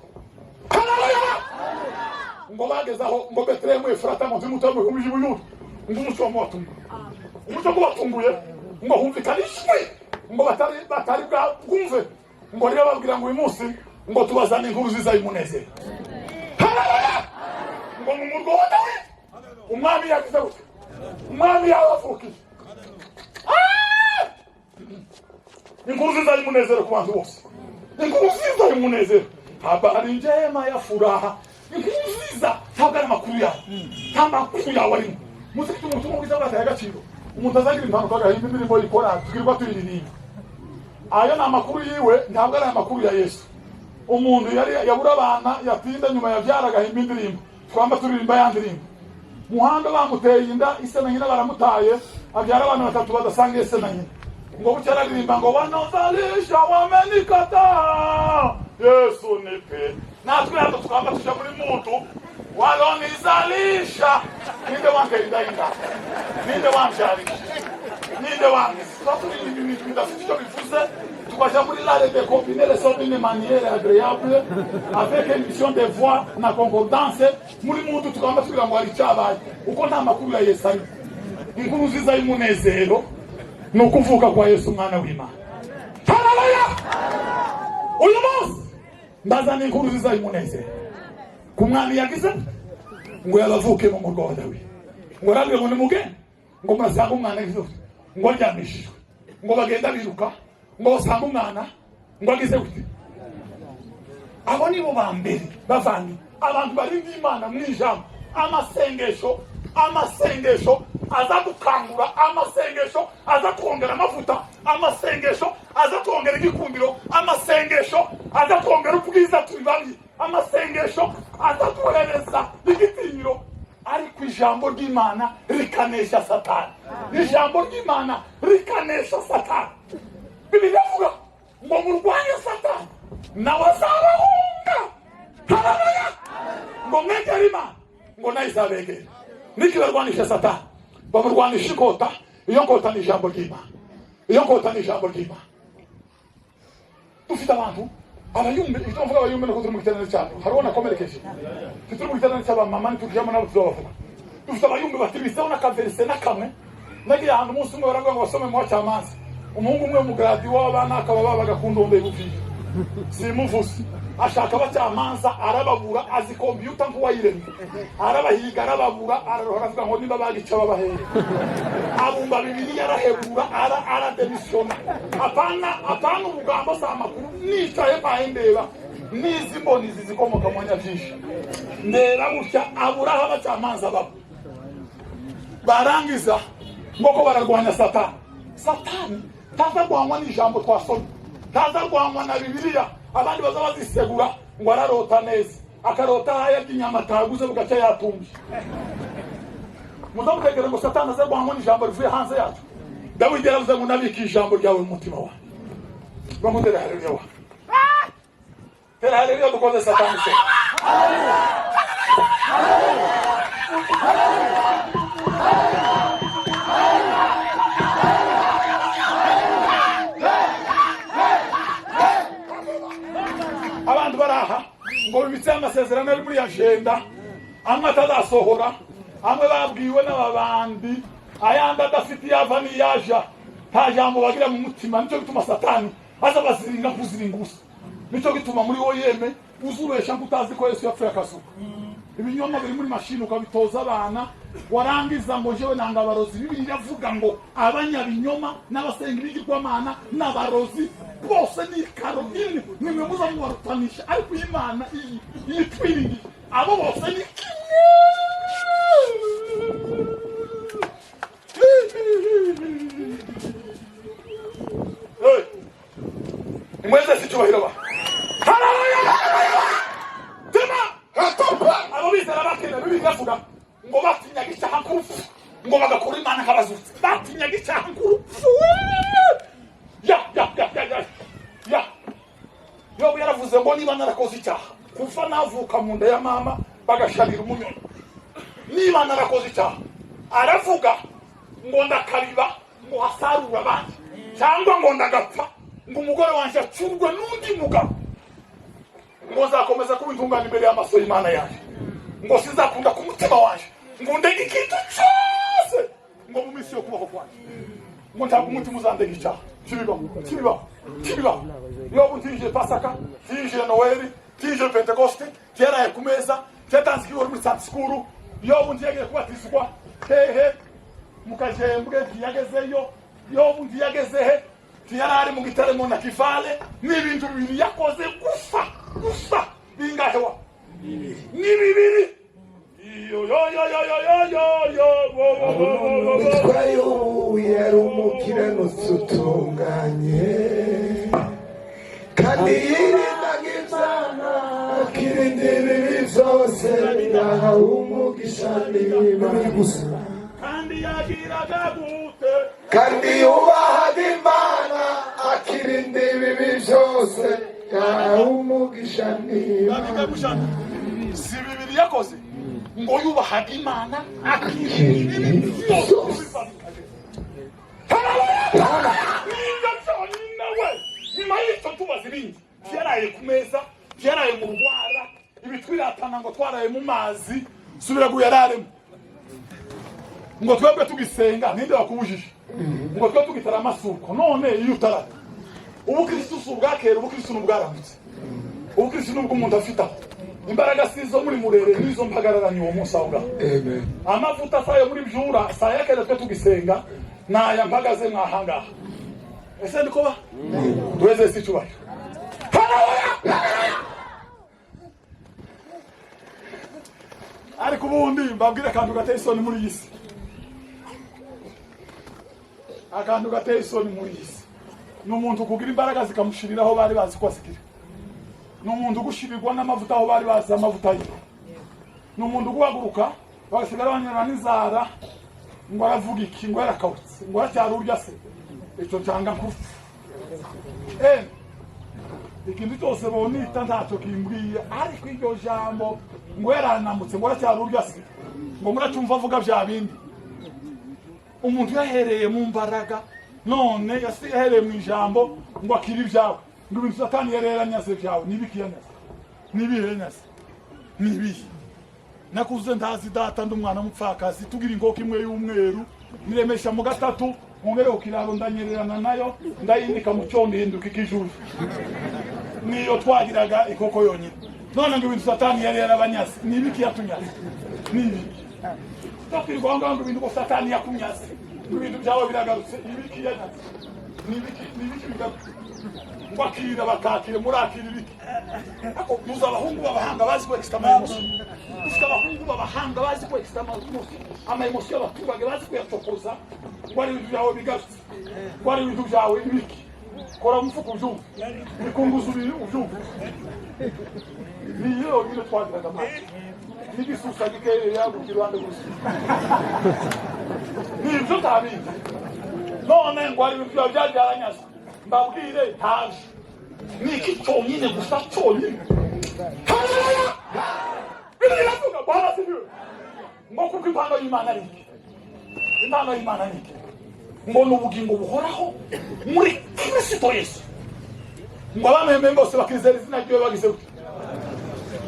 ngo bagezaho ngo Bethlehem Efrata ngo turi mutoye mu bihumbi by'iburi ngo umuco watunguye ngo humvikanishwe ngo batari bwumve ngo rero babwira ngo uyu munsi ngo tubazane inkuru ziza y'umunezero ngo mu murwa wa Dawidi umwami yagize gute umwami yabavukiye inkuru ziza y'umunezero ku bantu bose inkuru ziza y'umunezero habari njema ya furaha inkuru ziza ntabwo ari amakuru yawe nta makuru yawe arimo muziki umutungo mwiza bwateye agaciro umuntu azagira impanuka agahimba indirimbo yikora twirirwa tuyiririmba ayo ni amakuru yiwe ntabwo ari amakuru ya Yesu umuntu yabura abana yatinda nyuma yabyara agahimba indirimbo twamba turirimba ya ndirimbo muhanda bamuteye inda ise na nyina baramutaye abyara abana 3 badasanga ise na nyina ngo bucyara aririmba ngo wanozalisha wamenikata Yesu nipe natwe hano twamba tuja muri muntu walonizalisha ninde wangainda ninde wanjalisha ninde wangisa ndafite cyo bivuze tukaja muri l'art de combiner les sons d'une manière agréable avec une mission de voix na concordance muri muntu tukamba tugira ngo ari cyabaye uko nta makuru ya Yesu ari inkuru ziza y'umunezero no kuvuka kwa Yesu mwana w'Imana. Haleluya! Uyu munsi ndazana inkuru ziza y'umunezero ku mwami yagize ngo yabavuke mu murwa wa Dawidi ngo rabwe ngo nimuge ngo murasanga umwana yagize ngo aryamishijwe ngo bagenda biruka ngo basanga umwana ngo agize gute abo nibo bambere bavandi abantu bari n'Imana mu ijambo amasengesho aza gukangura amasengesho aza kongera amavuta amasengesho aza kongera igikundiro amasengesho aza kongera ubwiza tubibamye amasengesho aza kohereza igitinyiro ariko ijambo ry'Imana rikanesha Satani ijambo ry'Imana rikanesha Satani Bibiliya ivuga ngo murwanye Satani nawe azabahunga. Haleluya! ngo mwegere Imana ngo nayo izabegera nikibarwanisha Satani bamurwanisha ikota iyo kota ni ijambo ry'Imana dufite abantu abayumbe icyo mvuga abayumbe no kuzura mu giterane cyane hariho nakomerekeje turi mu giterane cy'aba mama nitujyamo nabo tuzabavuga dufite abayumbe batibiseho n'akaverse n'akamwe nagiye ahantu umunsi umwe baravuga ngo basome mu cyamanzi umuhungu umwe mu gradi w'abana akaba babaga ku ndombe y'ubufiye simuvusi ashaka bacyamanza arababura azi computer ngo wayiremye arabahiga arababura ararohora avuga ngo nimba bagica babahere abumba bibiri yarahebura ara demisiona apana ubugambo sa makuru nicaye pahendeba nizi mboni zizikomoka mu nyavyinshi ndera gutya aburaho bacyamanza babo barangiza ngoko bararwanya Satani tazarwanywa n'ijambo twasomye tazarwanywa na Bibiliya abandi bazabazisegura ngo ararota neza akarota haya kinyama taguze bugaca yatumbi muzamutegere ngo Satani azarwanywa n'ijambo rivuye hanze yacu Dawidi yaravuze ngo nabiki ijambo ryawe mu mutima wawe bamutera haleluya wa tera haleluya dukoze Satani se abantu baraha ngo bibitse amasezerano ari muri agenda amwe atazasohora amwe babwiwe n'ababandi ayandi adafite yava niyaja nta jambo bagira mu mutima nicyo gituma Satani aza baziringa kuziringusa nicyo gituma muri wo yeme uzubesha nkutazi ko Yesu yapfuye akasuka ibinyoma biri muri mashini ukabitoza abana warangiza ngo jewe nanga abarozi Bibiliya iravuga ngo abanyabinyoma n'abasenga ibigirwamana n'abarozi bose ni karobine nimwe muza mubarutanisha ariko Imana iyi twiringi abo bose ni imweze sicyubahiro ba haleluya tema atopa abo bizera bakenda Bibiliya iravuga ngo batinyaga icyaha kufu ngo bagakora Imana nk'abazutse batinyaga icyaha nk'urupfu. Ya Yobu yaravuze ngo niba narakoze icyaha kuva navuka mu nda ya mama bagasharira umunyoni, niba narakoze icyaha aravuga ngo ndakariba ngo hasarura abandi, cyangwa ngo ndagapfa ngo umugore wanjye acurwe n'undi mugabo, ngo nzakomeza kuba intungane imbere y'amaso y'Imana yanjye, ngo sizakunda ku mutima wanjye, ngo ndege ikintu cyose ngo mu minsi yo kubaho kwanjye, ngo ntabwo umutima uzandega icyaha. Kibibaho. Yobu ntije Pasaka, ntije Noeli, ntije Pentecoste, cyaraye ku meza, cyatanze ikigo muri Sunday School. Yobu ntiyageze kubatizwa hehe mu Kajembwe, ntiyagezeyo. Yobu ntiyageze he, ntiyarari mu gitaramo na Kivale, n'ibintu bibiri yakoze gusa bingahe wa ni bibiri. Yo yari umukiranutsi utunganye kandi yirindaga ibyaha akirinda ibibi byose, yahawe umugisha n'Imana gusa, kandi yagiraga gute, kandi yubahaga Imana akirinda ibibi byose, yahawe umugisha n'Imana. Si bibiri yakoze ngo yubahaga Imana akirinda ibibi byose. Nyuma y'icyo tubaza ibindi, byaraye ku meza, byaraye mu rwara, ibitwiratana ngo twaraye mu mazi, subira guyararemo. Ngo twebwe tugisenga ninde wakubujije, ngo twebwe tugitara amasuko. None iyo utarata ubukristo subwakera, ubukristo n'ubwaramutse, ubukristo n'ubwo umuntu afita imbaraga sizo muri murere nizo mpagararanye uwo munsi aho ngaho. Amen. Amavuta sayo muri byura saya kera twe tugisenga naya mpagaze mwahangaha. Ese ndiko ba duweze si cyubahiro. Ariko ubundi mbabwire akantu gateye isoni muri iyi si, akantu gateye isoni muri iyi si n'umuntu kugira imbaraga zikamushiriraho bari bazi ko asikira, n'umuntu gushirirwa n'amavuta aho bari bazi amavuta ye, n'umuntu guhaguruka bagasigara banyura n'inzara ngo aravuga iki, ngo yarakawutse, ngo aracyari urya se, icyo cyanga nkufu. Ikintu cyose bonita ntacyo kimbwiye, ariko iryo jambo ngo yaranamutse, ngo aracyari urya se, ngo muracyumva avuga bya bindi. Umuntu yahereye mu mbaraga, none yahereye mu ijambo ngo akiri ibyawe, ngo ibintu Satani yareranyaze byawe nibiki yanyaze, nibirenyaze nibihi. Nakuze ndazi data ndumwana mupfakazi, tugira ingoko imwe y'umweru niremesha mu gatatu, ngere ukiraro ndanyererana nayo ndayindika mu cyondo hinduka ikijuru, niyo twagiraga ikoko yonyine. None ngo ibintu Satani yareranyaze nibiki yatunyaze, nibiki takwirwanga ngo ibintu Satani yakunyaze, ibintu byawe biragarutse, nibiki yanyaze, nibiki bigarutse. Wakira bakakire murakira ibiki. Ako muza abahungu babahanga bazi ko extama emotion. Uska abahungu babahanga bazi ko extama emotion. Ama emotion abaturage bazi ko yacokoza. Kwari ibintu byawe bigarutse. Kwari ibintu byawe ibiki. Kora mufuko ujumva. Bikunguza ibintu ujumva. Niyo nyine twagiraga amazi. Nigisusa gikere yagugira Rwanda gusa. Nibyo tabizi. None kwari ibintu byawe byaranyaze. Mbabwire taje niki cyonyine gusa cyonyine. Biravuga bana sibiwe ngo kuko impano y'Imana ari iki, impano y'Imana ni iki, ngo n'ubugingo buhoraho muri Kristo Yesu, ngo abameme bose bakizera izina rye bagize gute,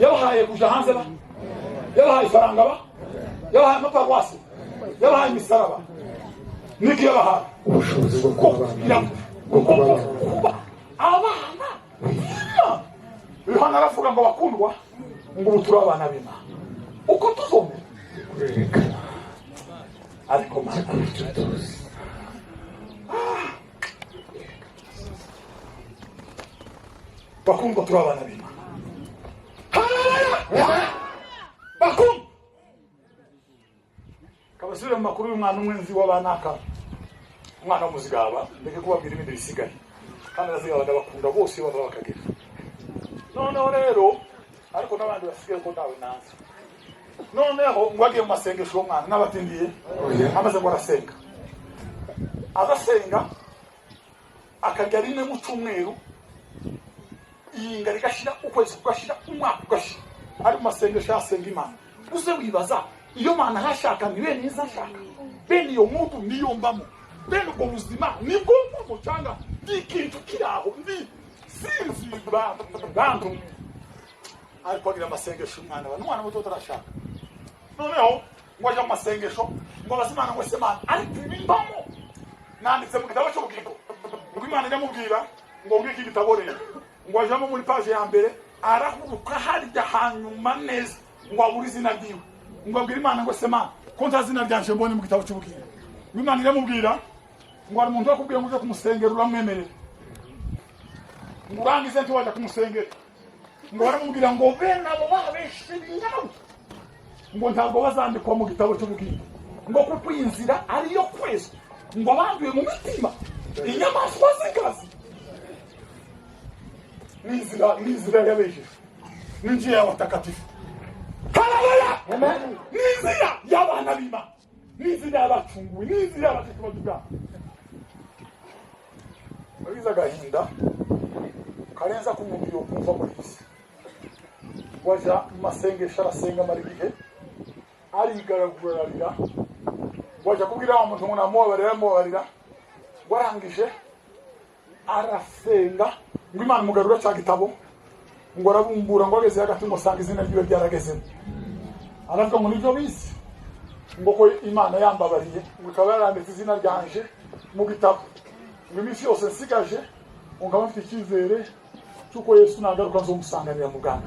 yabahaye kuja hanze ba, yabahaye faranga ba, yabahaye amaparuwasi, yabahaye imisaraba, niki yabahaye ubushobozi bwo kubana abana. Yohana aravuga ngo bakundwa ngo ubu turi abana b'Imana, uko tuzomera kurerekana ariko bakundwa turi abana b'Imana. Bakundwa kabasire mu makuru y'umwana umwenzi w'abanaka, umwana w'umuzigaba, ndeke kubabwira ibindi bisigaye, kandi abazigaba ndabakunda bose bava bakagera. Noneho rero ariko n'abandi basigaye ko nawe nanze noneho ngwagiye mu masengesho y'umwana n'abatindiye amaze ngo arasenga agasenga akajya rimwe mu cyumweru ingari gashira ukwezi gashira umwaka gashira ari mu masengesho yasenga Imana uze wibaza iyo Mana hashaka ni bene iza shaka bene iyo muntu niyo mbamo bene ubwo buzima nibwo mu cyanga ikintu kiraho ndi sinzi bantu ariko agira amasengesho umwana muto tarashaka noneho ngwaje mu masengesho ngo bazimana ngo semana ariko ibimbamo nanditse mu gitabo cy'ubugingo ngo Imana iramubwira ngo ngiki gitabo rero ngo ajamo muri page ya mbere arahuruka harya hanyuma neza ngo aburi izina ryiwe ngo abwira Imana ngo semana ko ntazina ryanje mbone mu gitabo cy'ubugingo Imana iramubwira ngo ari umuntu wakubwiye ngo uje kumusengera uramwemerera ngo urangize nti waje kumusengera ngo baramubwira ngo bene abo babeshe binyawe ngo ntabwo bazandikwa mu gitabo cy'ubugingo ngo kuko inzira ariyo kwezi ngo abanduye mu mitima inyamaswa z'inkazi n'inzira y'abejeje n'inzira y'abatakatifu haleluya n'inzira y'abana b'Imana n'inzira y'abacunguwe n'inzira y'abafite ubuzima babiza agahinda karenza kumubiro kumva muri isi waja masengesho arasenga marigihe arigaragurarira waja kubwira wa muntu ngo namubabarira warangije arasenga ngo Imana mugarura cya gitabo ngo arabumbura ngo ageze hagati ngo sanga izina ryiwe ryaragezemo aravuga ngo nibyo bisi ngo ko Imana yambabariye ngo ikaba yaranditse izina ryanje mu gitabo ngo iminsi yose nsigaje ngo nkaba mfite icyizere cyuko Yesu nagaruka nzomusanganira mu Bwana.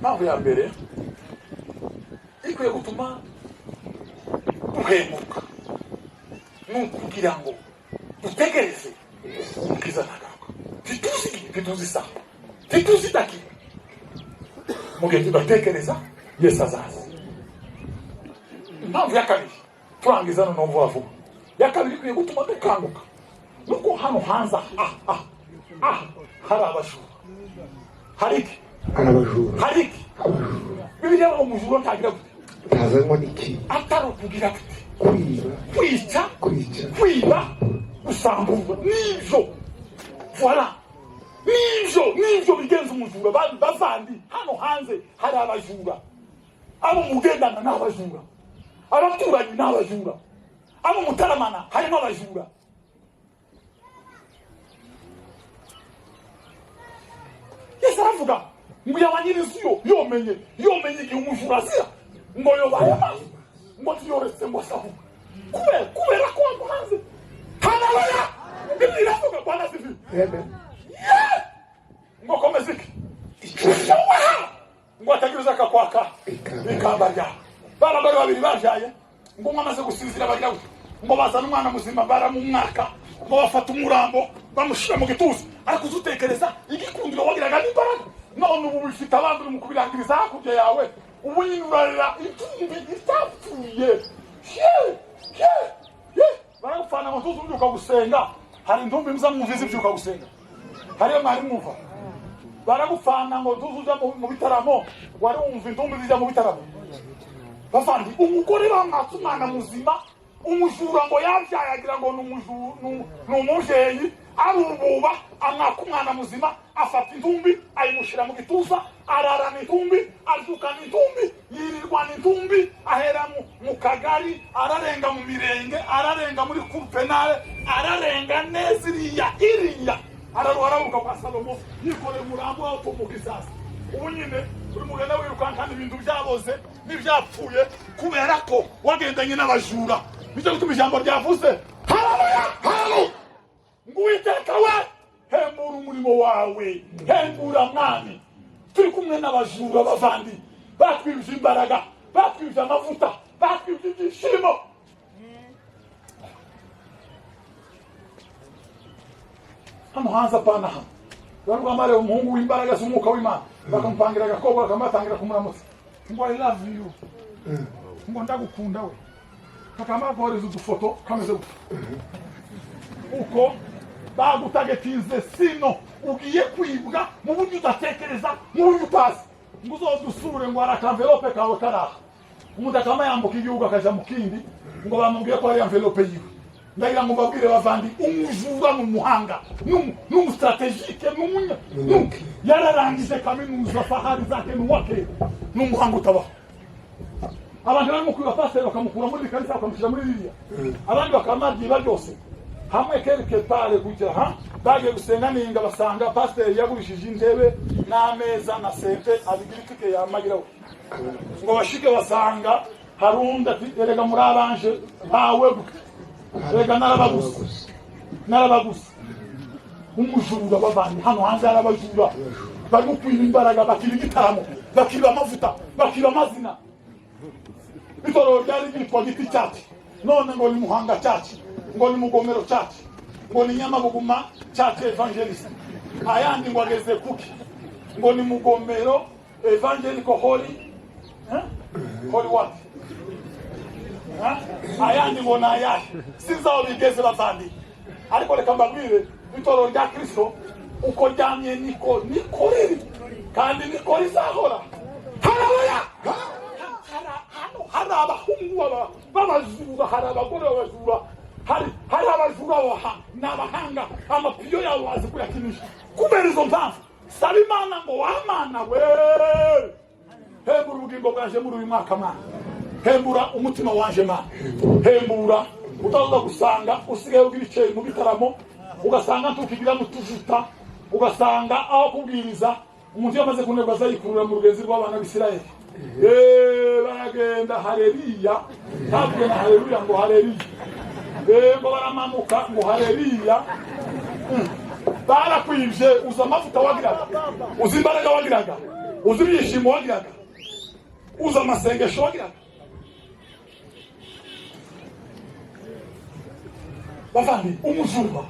Mpamvu ya mbere ikwiye gutuma duhemuka nukugira ngo dutegereze ukiza nagaruka tituzi sawa tituzi taki mugihe tudatekereza Yesu azaza. Impamvu ya kabiri turangiza no vuba vuba ya kabiri ikwiye gutuma dukanguka nuko hano hanze hari abajura hariki Bibiliya ngo umujura ntagira gute ntazanywa n'iki atari ukugira gute kwiba gusambura n'ivyo voilà n'ivyo bigenza umujura bavandi hano hanze hari abajura abo mugendana n'abajura abaturanyi n'abajura abo mutaramana harimo abajura Yesu aravuga ngo yabanyiriziyo yomenye igihe umujura azira ngo yobaye amazi ngo tiyoretse ngo asahuka kubera ko hano hanze haleluya Biblia iravuga Bwana sifi ngo komeze iki ngo atagiruza akakwaka ikamba ryawe barabari babiri bajaye ngo mwamaze gusinzira bagira ngo bazana umwana muzima baramumwaka ngo bafata umurambo bamushira mu gituza ariko uzutekereza igikundiro wagiraga n'imbaraga none ubu bifite abandi mu kubirangiriza hakurya yawe ubu nyinurarira itumbi itapfuye baragufana ngo tuzubyuka gusenga hari intumbi muzamwumviza ibyuka gusenga hariyo mwari mwumva baragufana ngo tuzuja mu bitaramo wari wumva intumbi zijya mu bitaramo bavandi umugore bamwatse umwana muzima umujura ngo yavyayagira ngo n'umujeyi arububa amwaka umwana muzima afata intumbi ayimushira mu gituza ararana intumbi azukana intumbi yirirwana intumbi ahera mu kagari ararenga mu mirenge ararenga muri kurpenale ararenga neza iriya araruka kwa Salomo yikoreye umurambo wawo tumuka isasa ubu nyine uri mugenda wirukankana ibintu byaboze n'ibyapfuye kubera ko wagendanye n'abajura bityo gutuma ijambo ryavuze haleluya Uwiteka we hembura umurimo wawe hembura mwami turi kumwe n'abajura bavandi batwibye imbaraga batwibye amavuta batwibye ibyishimo hano hanze apana hano barwamare umuhungu w'imbaraga z'umwuka w'Imana bakamupangira agakobwa bakamutangira kumuramutsa ngo I love you ngo ndagukunda we bakamagoreza udufoto kameze uko bagutagetinze sino ugiye kwibwa mu buryo udatekereza mu buryo utazi ngo uzodusure ngo ara envelope kawe karaha umuntu akama yambuka igihugu akaja mu kindi ngo bamubwiye ko ari envelope yiwe ndagira ngo babwire bavandi umujura n'umuhanga n'umustrategike n'umunya yararangije kaminuza fahari zake n'uwake n'umuhanga utabaho abantu barimo kwiba pasiteri bakamukura muri kanisa bakamushyira muri Bibiliya abandi bakamabyiba byose hamwe quelque part gutya bagiye gusenga ninga basanga pasiteri yagurishije intebe n'ameza na sente abigirikike yamagiraho ngo bashike basanga harunda ati erega muri abanje bawe erega narabagusa umujura bavanye hano hanze arabajura barimo kwiba imbaraga bakiba igitaramo bakiba amavuta bakiba amazina Itoro ryari ryitwa Giti Church none ngo ni Muhanga Church ngo ni Mugomero Church ngo ni Nyamabuguma Church Evangelist ayandi ngo ageze kuki ngo ni Mugomero Evangelical Holy Holy what ayandi ngo na ayahe sinzaho bigeze bavandi ariko reka mbabwire itoro rya Kristo uko ryamye niko riri kandi niko rizahora haleluya hari abahungu b'abajura hari abagore b'abajura hari abajura n'abahanga amapiyo yabo bazi kuyakinisha kubera izo mpamvu saba Imana ngo wamana we hembura ubugingo bwaje muri uyu mwaka mana hembura umutima wanje mana hembura utaza gusanga usigaye ugira icyayi mu bitaramo ugasanga ntukigira mu tujuta ugasanga aho kubwiriza umuntu yamaze kunerwa azayikurura mu rugenzi rw'abana b'Isirayeli baragenda haleluya ntabwo na haleluya ngo haleluya ngo baramanuka ngo haleluya barakwije uza amavuta wagiraga uza imbaraga wagiraga uza ibyishimo wagiraga uza amasengesho wagiraga bavandi umujura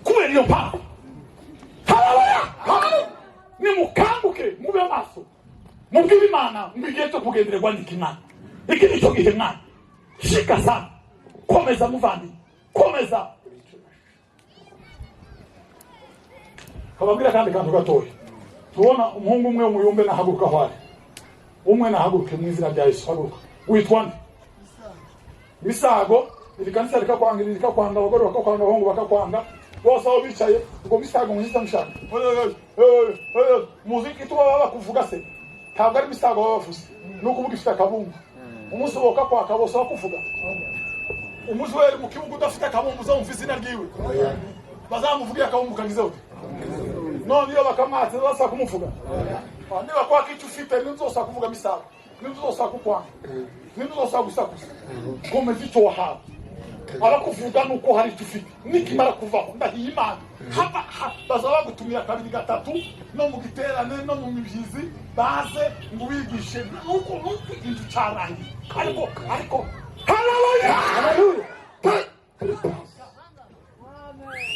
kubera iyo mpamvu haleluya nimukanguke mube maso mubwire Imana mbigiye cyo kugendererwa n'Imana iki nicyo gihe mwana shika sana komeza muvandi komeza kababwira kandi kantu gatoya tubona umuhungu umwe umuyumbe nahaguruka hwari umwe nahaguruke mu izina rya Yesu haguruka witwa nde Misago ilikanisa likakwanga abagore bakakwanga abahungu bakakwanga bose aho bicaye ngo Misago mwita mushaka muziki tuba baba kuvuga se ntabwo ari Misago bavuze nuko uvuga ifite akabumbu umunsi woka kwa kabose bakuvuga umunsi wari mu kibuga udafite akabumbu uzamva izina ryiwe bazamuvugira akabumbu kagize ute none iyo bakamatse basa kumuvuga niba kwa kicu ufite ninzosa kuvuga Misago ninzosa kukwanga ninzosa gusakuza komeza icyo wahawe abakuvuga nuko hari icyo ufite nikimara kuvaho ndahiye Imana bazaba bagutumira kabiri gatatu no mu giterane no mu mibyizi baze ngo bigishe nuko inzu cyarangiye ariko haleluya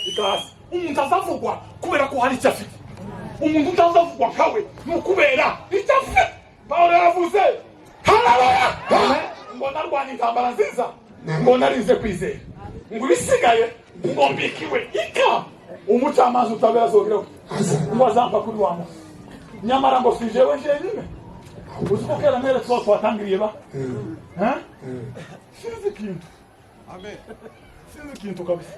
ikasi umuntu azavugwa kubera ko hari icyo afite umuntu utazavugwa nkawe nukubera icyo afite Pawulo yavuze haleluya ngo narwanye intambara nziza ngo narize kwizera ngo bisigaye ngo mbikiwe ika umucamanza utabera zogera ngo azampa kuri wa munsi nyamara ngo sijewe njyenyine uziko kera mere twatangiriye ba sinzi kintu amen sinzi kintu kabisa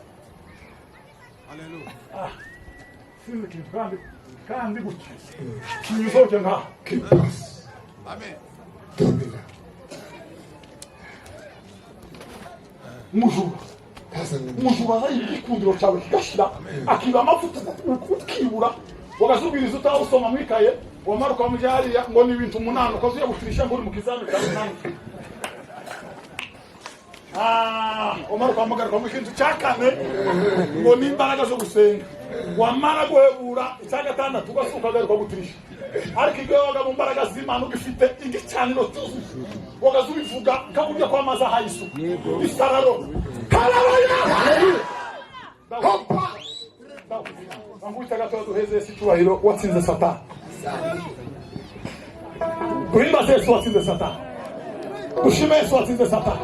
haleluya sinzi kintu kandi gutya kizoje nka kipas amen domina umujura n'igikundiro cyawe kigashira akiba amavuta ukibura wagazubiriza utawusoma mwikaye wamara ukamujya hariya ngo ni ibintu 8 ukazuya gufirisha ngo uri mu kizami cya 8 wamara ukamugara kwa mukintu cyakane ngo ni imbaraga zo gusenga wamara guhebura icyagatanda tugasuka garuka gufirisha ariko igihe waga mu mbaraga z'Imana ugifite igicaniro cyuzuye wagazubivuga kaburya kwa maza hayisu isararo haleluya hopa Anguita gato duheze sicyubahiro watsinze Satani Kuimba Yesu watsinze Satani Ushime Yesu watsinze Satani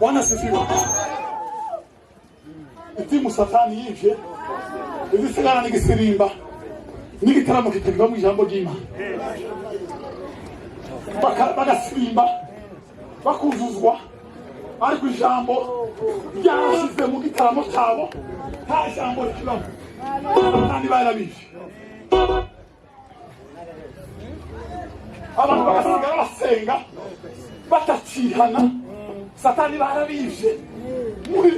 Wanasifiwe. Itimu satani yivye izisigara n'igisirimba n'igitaramo kitavuga mu ijambo ry'Imana bagasirimba bakuzuzwa ariko ijambo ryashize mu gitaramo cyabo nta jambo rikibamo kandi barabije abantu bagasigara basenga batacihana satani barabije muri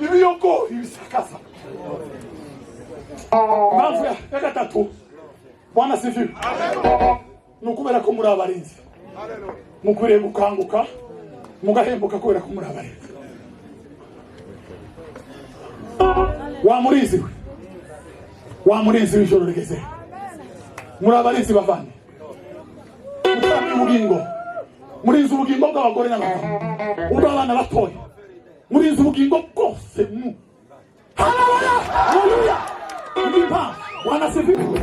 ibiyogo ibisakaza mpamvu ya gatatu Bwana sifiwe nukubera ko muri abarinzi mukwiriye gukanguka mugahembuka kubera ko muri abarinzi wa murinzi w'ijoro rigeze muri abarinzi bavanye mutanga ubugingo murinzi ubugingo bw'abagore n'abagabo ubw'abana batoya murinzi ubugingo bwose haleluya ndipa Bwana sifiwe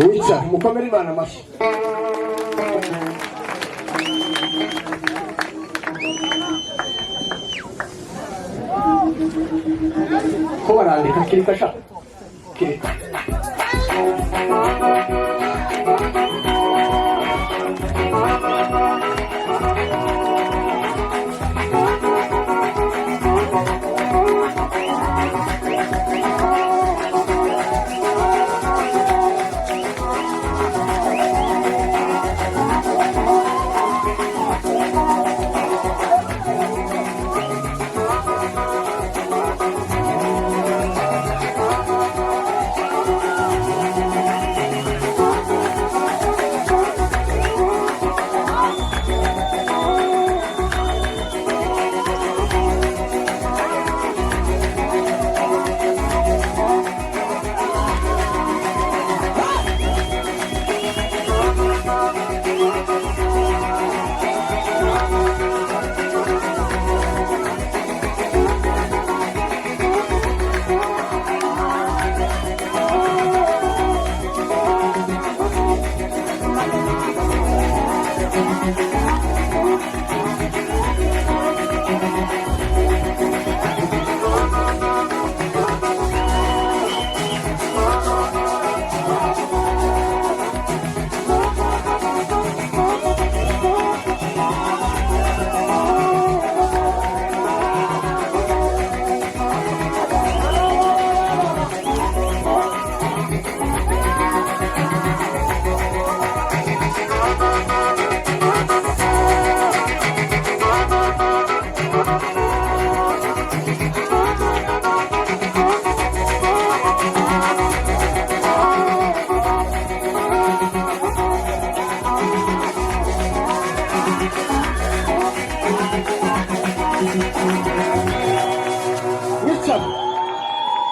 wica mukomere Imana amashyi ko barandika kirika sha kirika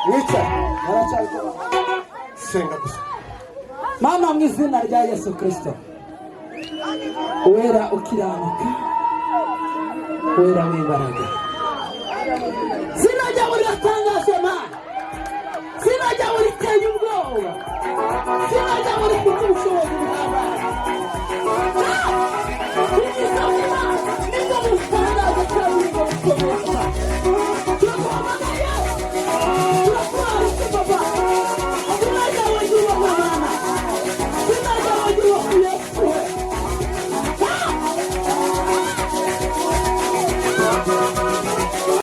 Mwicara. Senga gusa. Mana mu izina rya Yesu Kristo, wera ukiranuka, wera w'imbaraga,